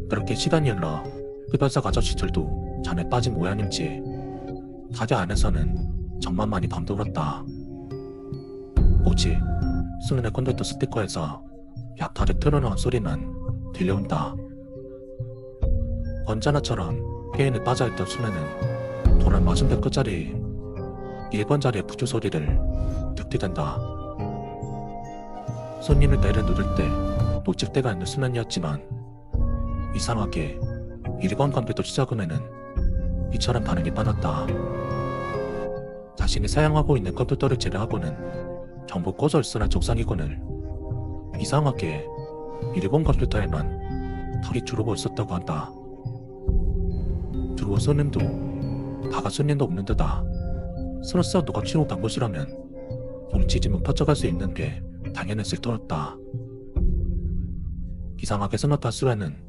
Speaker 1: 그렇게 시간이 흘러 흡연석 아저씨들도 잠에 빠진 모양인지 가게 안에서는 정말 많이 밤새울었다. 오직 승은의 컴퓨터 스피커에서 약탈을 틀어놓은 소리는 들려온다. 언제나처럼 게임에 빠져있던 수면은 돌을 맞은편 끝자리 1번 자리의 부주 소리를 듣게 된다. 손님을 내려 누를 때 놓칠 때가 있는 수면이었지만 이상하게 1번 컴퓨터 시작음에는 이처럼 반응이 빠졌다. 자신이 사용하고 있는 컴퓨터를 제외하고는 전부 꺼져 있으나 적상이건을 이상하게 1번 컴퓨터에만 털이 주르고 있었다고 한다. 들어온 손님도 다가 손님도 없는 데다 설사 누가 치고 간 곳이라면 뭉치지면 퍼져갈 수 있는 게 당연했을 터였다. 이상하게 생각한 수레는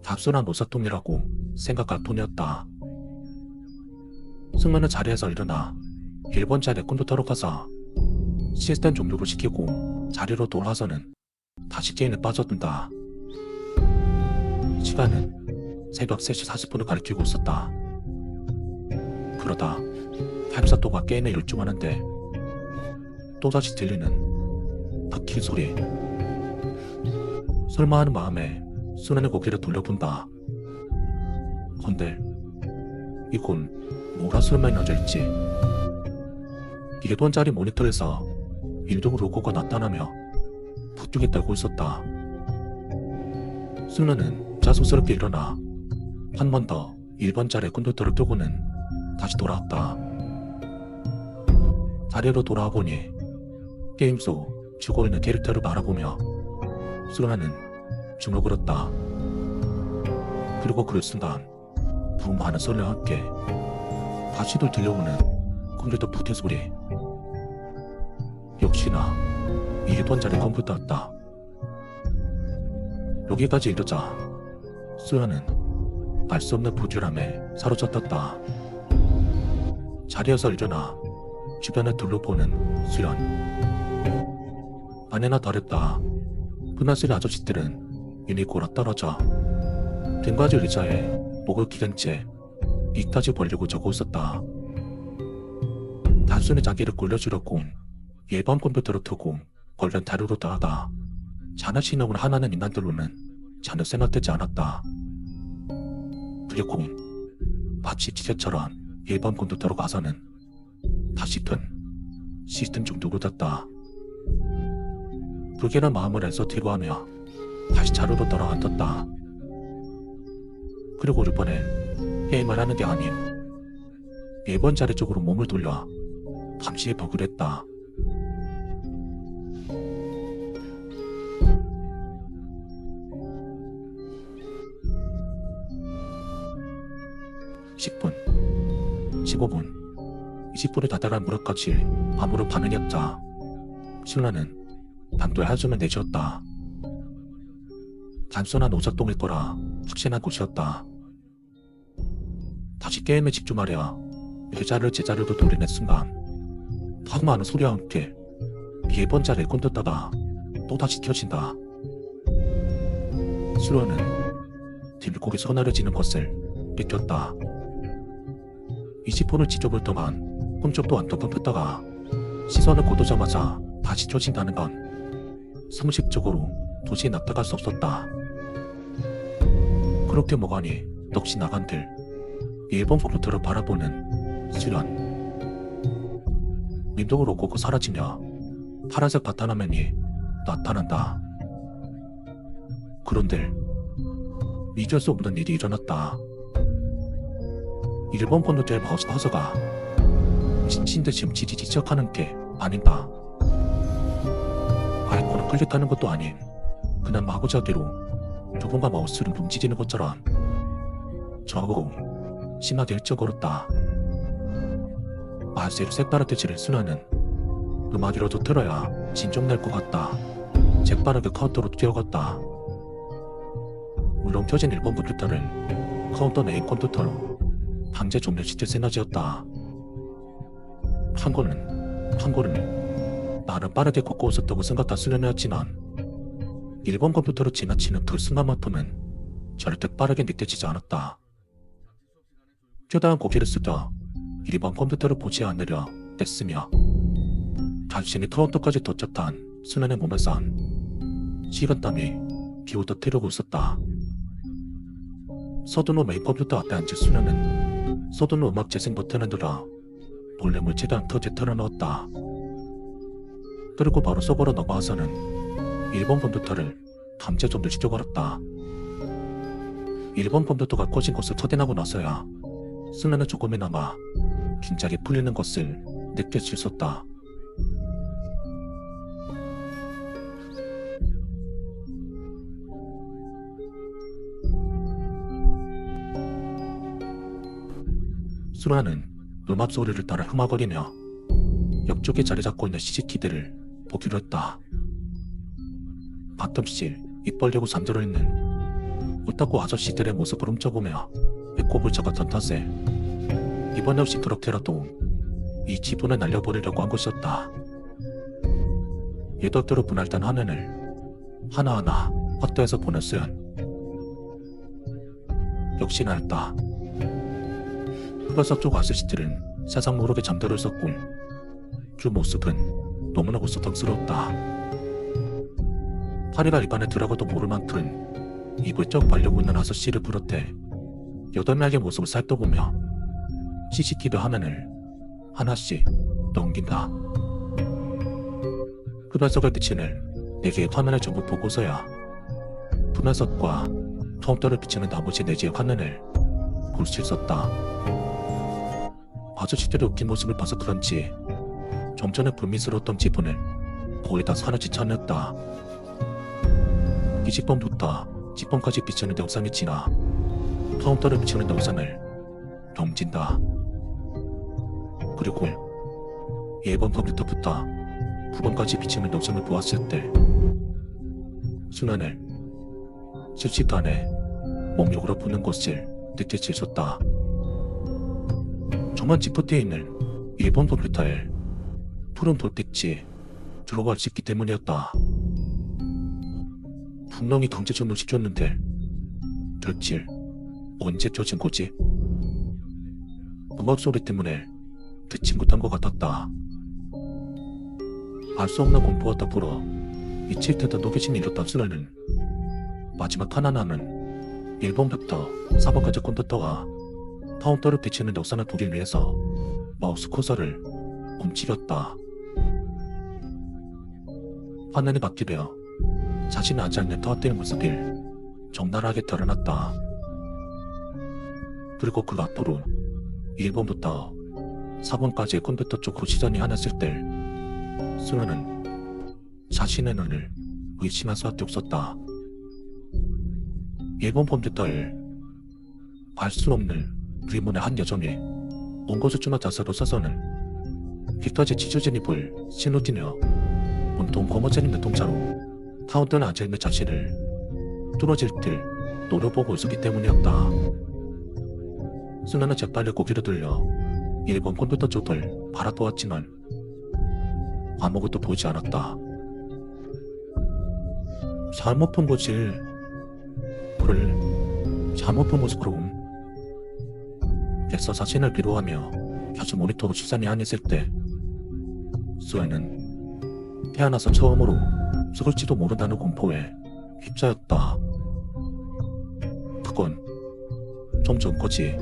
Speaker 1: 답순한 노사통이라고 생각할 뿐이었다. 승만은 자리에서 일어나 1번 자리에 컴퓨터로 가서 시스템 종료를 시키고 자리로 돌아서는 다시 게임에 빠져든다. 시간은 새벽 3시 40분을 가리키고 있었다. 그러다 타임사또가 게임에 일중하는데 또다시 들리는 바퀴 소리. 설마 하는 마음에 수련의 고개를 돌려본다. 헌데 이건 뭐라 설명해질지. 1번짜리 모니터에서 1동 로고가 나타나며 부뚜기 떨고 있었다. 수련은 자숙스럽게 일어나 한 번 더 1번짜리 컴퓨터를 끄고는 다시 돌아왔다. 자리로 돌아와 보니 게임 속 죽어있는 캐릭터를 바라보며 수련은 주먹을 었다. 그리고 그 순간 붐 하는 소리와 함께 다시도 들려오는 컴퓨터 부태 소리. 역시나 1번짜리 컴퓨터였다. 여기까지 이르자 수연은 알 수 없는 부지런함에 사로잡혔다. 자리에서 일어나 주변을 둘러보는 수연. 아내나 다름다 그날의 아저씨들은 윤이 골아 떨어져 등받이 의자에 목을 기댄 채 입까지 벌리고 자고 있었다. 단순히 자기를 굴려주려고 예방 컴퓨터를 트고 걸린 다루로 따라다 자나 신용을 하나는 인간들로는 전혀 생각되지 않았다. 그리고 마치 기계처럼 예방 컴퓨터로 가서는 다시금 시스템 중독을 닫다. 불길한 마음을 애써 뒤로하며 다시 자루로 돌아앉았다. 그리고 이번엔 게임을 하는 게 아닌 1번 자리 쪽으로 몸을 돌려 잠시 버그를 했다. (10분) (15분) (20분이) 다다란 무렵까지 아무런 반응이 없자 신라는 방도에 한숨을 내쉬었다. 단순한 오작동일 거라 확신한 곳이었다. 다시 게임에 집중하려 회자를 제자리로 돌리는 순간 탁 많은 소리와 함께 예번 자리에 꼰뒀다가 또다시 켜진다. 수련은 들고기 서늘해지는 것을 느꼈다. 20분을 지켜볼 동안 꿈쩍도 안 떠먹혔다가 시선을 고두자마자 다시 켜진다는 건 상식적으로 도저히 납득할 수 없었다. 그렇게 모관이 넋이 나간들 일본 컴퓨터를 바라보는 수련. 민동을 오고 사라지냐 파란색 바탕화면이 나타난다. 그런데 잊을 수 없는 일이 일어났다. 일본 컴퓨터의 허서가 미친듯이 지금 지지직적하는 게 아닌가. 아이콘을 클릭하는 것도 아닌 그냥 마구잡이로 누군가 마우스를 움직이는 것처럼 저거 심하게 일적거렸다. 말세로 색다르게 지른 순환은 음악이라도 틀어야 진정 날 것 같다. 재빠르게 카운터로 뛰어갔다. 물론 켜진 일본 컴퓨터를 카운터 메인 컴퓨터로 강제 종료시킬 세나지였다. 판고는 나는 빠르게 걷고 있었다고 생각한 수련이었지만 일본 컴퓨터로 지나치는 그 순간만큼은 절대 빠르게 느껴지지 않았다. 뼈다한 고개를 쓰다 일본 컴퓨터를 보지 않으려 뗐으며 간신히 카운터까지 도착한 수련의 몸에선 식은땀이 비오듯 흐르고 있었다. 서둔호 메인 컴퓨터 앞에 앉은 수련은 서둔호 음악 재생 버튼을 눌러 볼륨을 최대한 더 제틀어 넣었다. 그리고 바로 서버로 넘어와서는 일본 컴퓨터를 강제 종료시켜버렸다. 일본 컴퓨터가 꺼진 것을 확인하고 나서야 수련은 조금이나마 긴장이 풀리는 것을 느낄 수 있었다. 수라는 음악 소리를 따라 흥얼거리며 옆쪽에 자리 잡고 있는 CCTV를 보기로 했다. 가끔씩 입 벌리고 잠들어 있는 오타쿠 아저씨들의 모습을 훔쳐보며 배꼽을 잡았던 탓에 이번 역시 그렇게라도 이 지분을 날려버리려고 한 것이었다. 예덕대로 분할된 화면을 하나하나 확대해서 보는 수연. 역시나 했다. 흑화석 쪽 아저씨들은 세상 모르게 잠들어 있었고 그 모습은 너무나 고소당스러웠다. 파리가 입안에 들어가도 모를 만큼 입을 쩍 벌리고 있는 아저씨를 비롯해 8명의 모습을 살펴보며 CCTV 화면을 하나씩 넘긴다. 흡연석을 비치는 4개의 화면을 전부 보고서야 흡연석과 카운터를 비치는 나머지 4개의 화면을 볼 수 있었다. 아저씨들의 웃긴 모습을 봐서 그런지 좀 전에 불미스러웠던 지분을 거의 다 사라진 참이었다. 20번부터 10번까지 비치는 영상이 지나 카운터를 비치는 영상을 넘긴다. 그리고 1번 컴퓨터부터 9번까지 비치는 영상을 보았을 때 순환을 실시간에 목욕으로 보는 것을 느낄 수 있었다. 정말 지퍼대에 있는 1번 컴퓨터에 푸른 돌빛이 들어갈 수 있기 때문이었다. 분명히 강제 종료시켰는데 대체 언제 켜진 거지? 음악 소리 때문에 듣지 못한 것 같았다. 알 수 없는 공포와 더불어 미칠 듯한 노기심이 일었던 수련은 마지막 하나 남은 1번부터 4번까지 컴퓨터가 카운터를 비치는 역사를 보기 위해서 마우스 커서를 움직였다. 화면이 바뀌며 자신의 앉아있는 터뜨린 모습이 적나라하게 드러났다. 그리고 그 앞으로 1번부터 4번까지의 컴퓨터 쪽으로 시선이 하났을 때 수련은 자신의 눈을 의심할 수밖에 없었다. 1번 컴퓨터에 알 수 없는 리몬의 한 여정이 옹거수춤한 자세로 서서는 귀까지 찢어진 입을 신호지며 온통 거머쥐는 눈동자로 카운터에 앉아있는 자신을 뚫어질 듯 노려보고 있었기 때문이었다. 수나는 재빨리 고개를 돌려 일본 컴퓨터 쪽을 바라보았지만 아무것도 보이지 않았다. 잘못 본 거지. 그래, 잘못 본 거지 그럼. 그래서 자신을 비로하며 계속 모니터로 시선이 아니었을 때 수아는 태어나서 처음으로 죽을지도 모른다는 공포에 휩싸였다. 그건 좀 전까지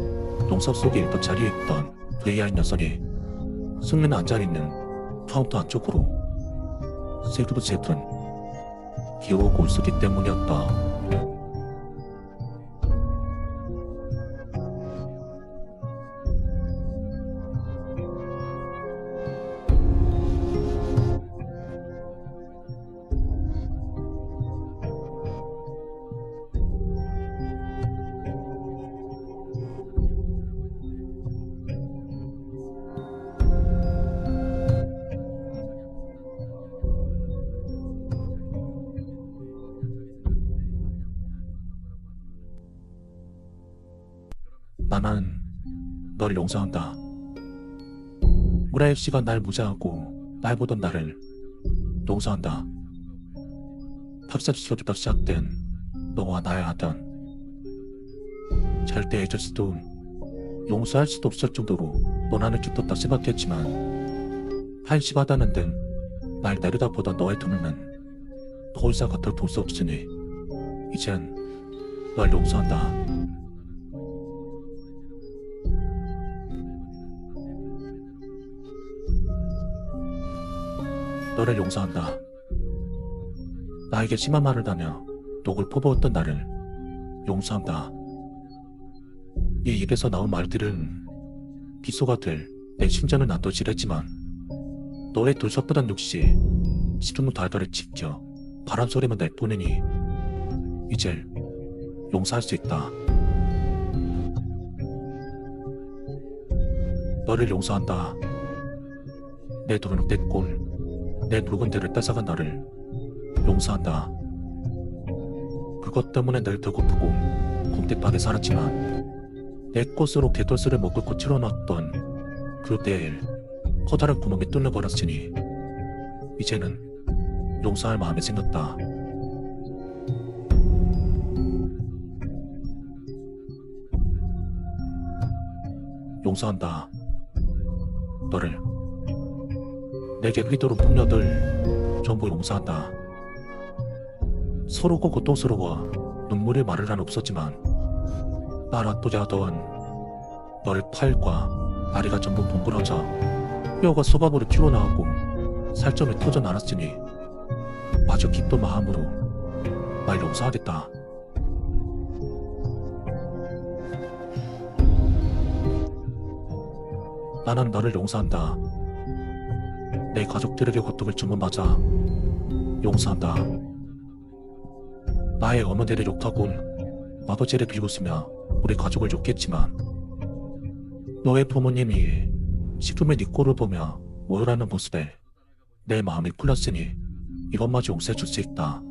Speaker 1: 농사 속에 있던 자리에 있던 VR 녀석이 승리는 앉아있는 카운터 안쪽으로 세그도 제픈 기어오고 있었기 때문이었다. 나는 널 용서한다. 무라일씨가 날 무시하고 날 보던 나를 용서한다. 탑승시켜주다 시작된 너와 나의 하던 절대 잊을 수도 용서할 수도 없을 정도로 너나를 깊었다 생각했지만 한심하다는 듯 날 내려다보던 너의 두 눈은 더 이상 겉을 볼 수 없으니 이젠 널 용서한다. 너를 용서한다. 나에게 심한 말을 하며 독을 퍼부었던 나를 용서한다. 네 입에서 나온 말들은 비소가 될 내 심장을 난도질했지만 너의 들썩보단 늑시 시름을 달달히 지켜 바람소리만 내보내니 이제 용서할 수 있다. 너를 용서한다. 내 돈을 떼꼴 내 물건들을 뺏어간 나를 용서한다. 그것 때문에 늘 배고프고 궁핍하게 살았지만 내 꽃으로 개돌스를 먹고 치러놨던 그때에 커다란 구멍이 뚫려버렸으니 이제는 용서할 마음이 생겼다. 용서한다. 너를 내게 휘두른 폭력을 전부 용서한다. 서로가 고통스러워 눈물이 마를 한 없었지만 날 압도하던 너의 팔과 다리가 전부 뭉그러져 뼈가 소밥으로 튀어나오고 살점이 터져 나갔으니 아주 기쁜 마음으로 날 용서하겠다. 나는 너를 용서한다. 내 가족들에게 고통을 주문받아 용서한다. 나의 어머니를 욕하곤 아버지를 비웃으며 우리 가족을 욕했지만 너의 부모님이 식품의 네 꼴을 보며 모여라는 모습에 내 마음이 풀렸으니 이것마저 용서해줄 수 있다.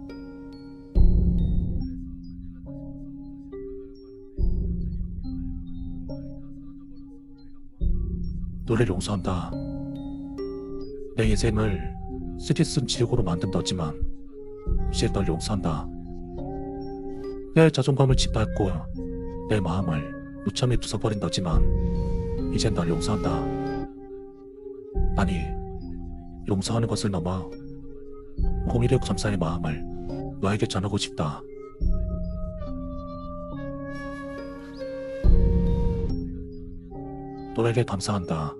Speaker 1: 너를 용서한다. 내 인생을 쓰디쓴 지옥으로 만든 너지만 이제 널 용서한다. 내 자존감을 짓밟고 내 마음을 무참히 부숴버린 너지만 이젠 널 용서한다. 아니, 용서하는 것을 넘어 공의력 감사의 마음을 너에게 전하고 싶다. 너에게 감사한다.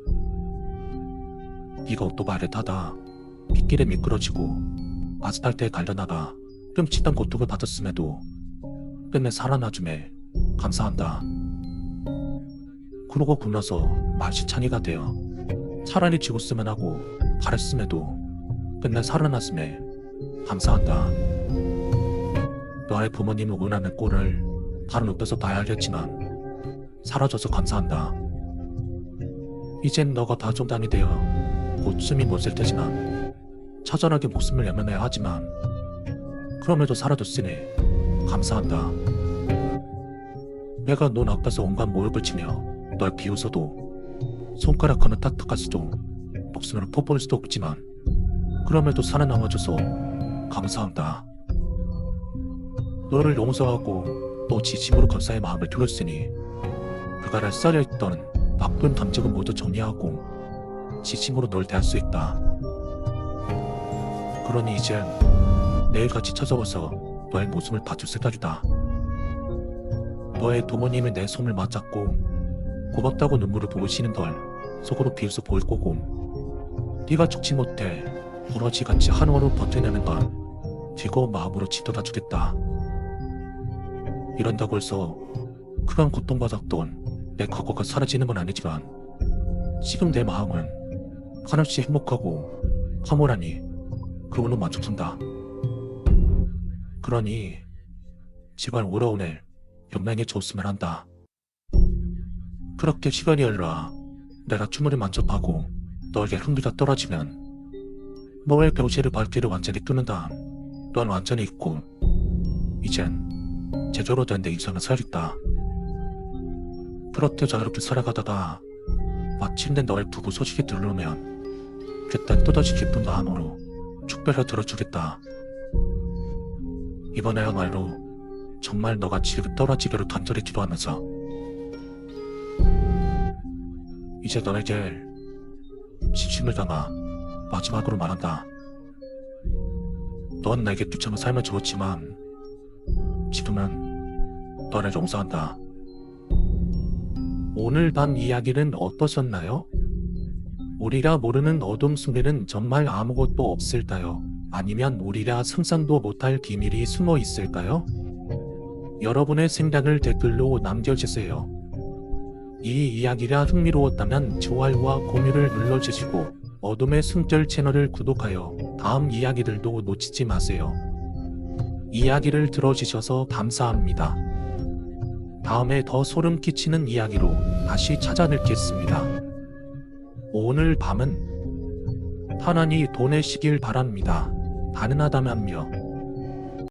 Speaker 1: 네가 오토바이를 타다 빗길에 미끄러지고 아스팔트에 갈려나가 끔찍한 고통을 받았음에도 끝내 살아나줌에 감사한다. 그러고 굴러서 말시찬이가 되어 차라리 죽었으면 하고 바랬음에도 끝내 살아났음에 감사한다. 너의 부모님을 응원하는 꼴을 다른 눈에서 봐야 하겠지만 사라져서 감사한다. 이젠 너가 다종단이 되어 곧 숨이 멎을 테지만 처절하게 목숨을 내면해야 하지만 그럼에도 사라졌으니 감사한다. 내가 넌 앞에서 온갖 모욕을 치며 널 비웃어도 손가락 하나 딱딱할 수도, 목숨으로 퍼부을 수도 없지만 그럼에도 살아남아줘서 감사한다. 너를 용서하고 또 진심으로 감사의 마음을 들었으니 그가를 쌓여있던 나쁜 감정은 모두 정리하고 진심으로 널 대할 수 있다. 그러니 이젠 내일같이 찾아와서 너의 모습을 봐줄 생각이다. 너의 부모님이 내 손을 맞잡고 고맙다고 눈물을 보이시는 걸 속으로 비웃어 보일 거고, 네가 죽지 못해 부러지같이 한원으로 버텨내는 걸 즐거운 마음으로 지도다 주겠다. 이런다고 해서 그간 고통받았던 내 과거가 사라지는 건 아니지만 지금 내 마음은 한없이 행복하고 화목하니 그걸로 만족한다. 그러니 제발 오라오늘 연맹에 줬으면 한다. 그렇게 시간이 흘러 내가 주머니 만족하고 너에게 흥미가 떨어지면 너의 병실을 발길을 완전히 뚫는 다음 넌 완전히 잊고 이젠 제대로 된 내 인생을 살겠다. 그렇게 자유롭게 살아가다가 마침내 너의 부부 소식이 들려오면 그때 또다시 기쁜 마음으로 축배를 들어주겠다. 이번에야말로 정말 너가 지금 떨어지기로 간절히 기도하면서 이제 너에게 진심을 담아 마지막으로 말한다. 넌 내게 귀찮은 삶을 주었지만 지금은 너를 용서한다. 오늘 밤 이야기는 어떠셨나요? 우리가 모르는 어둠 속에는 정말 아무것도 없을까요? 아니면 우리가 상상도 못할 비밀이 숨어 있을까요? 여러분의 생각을 댓글로 남겨주세요. 이 이야기가 흥미로웠다면 좋아요와 공유를 눌러주시고 어둠의 숨결 채널을 구독하여 다음 이야기들도 놓치지 마세요. 이야기를 들어주셔서 감사합니다. 다음에 더 소름 끼치는 이야기로 다시 찾아뵙겠습니다. 오늘 밤은 편안히 보내시길 바랍니다. 가능하다면요.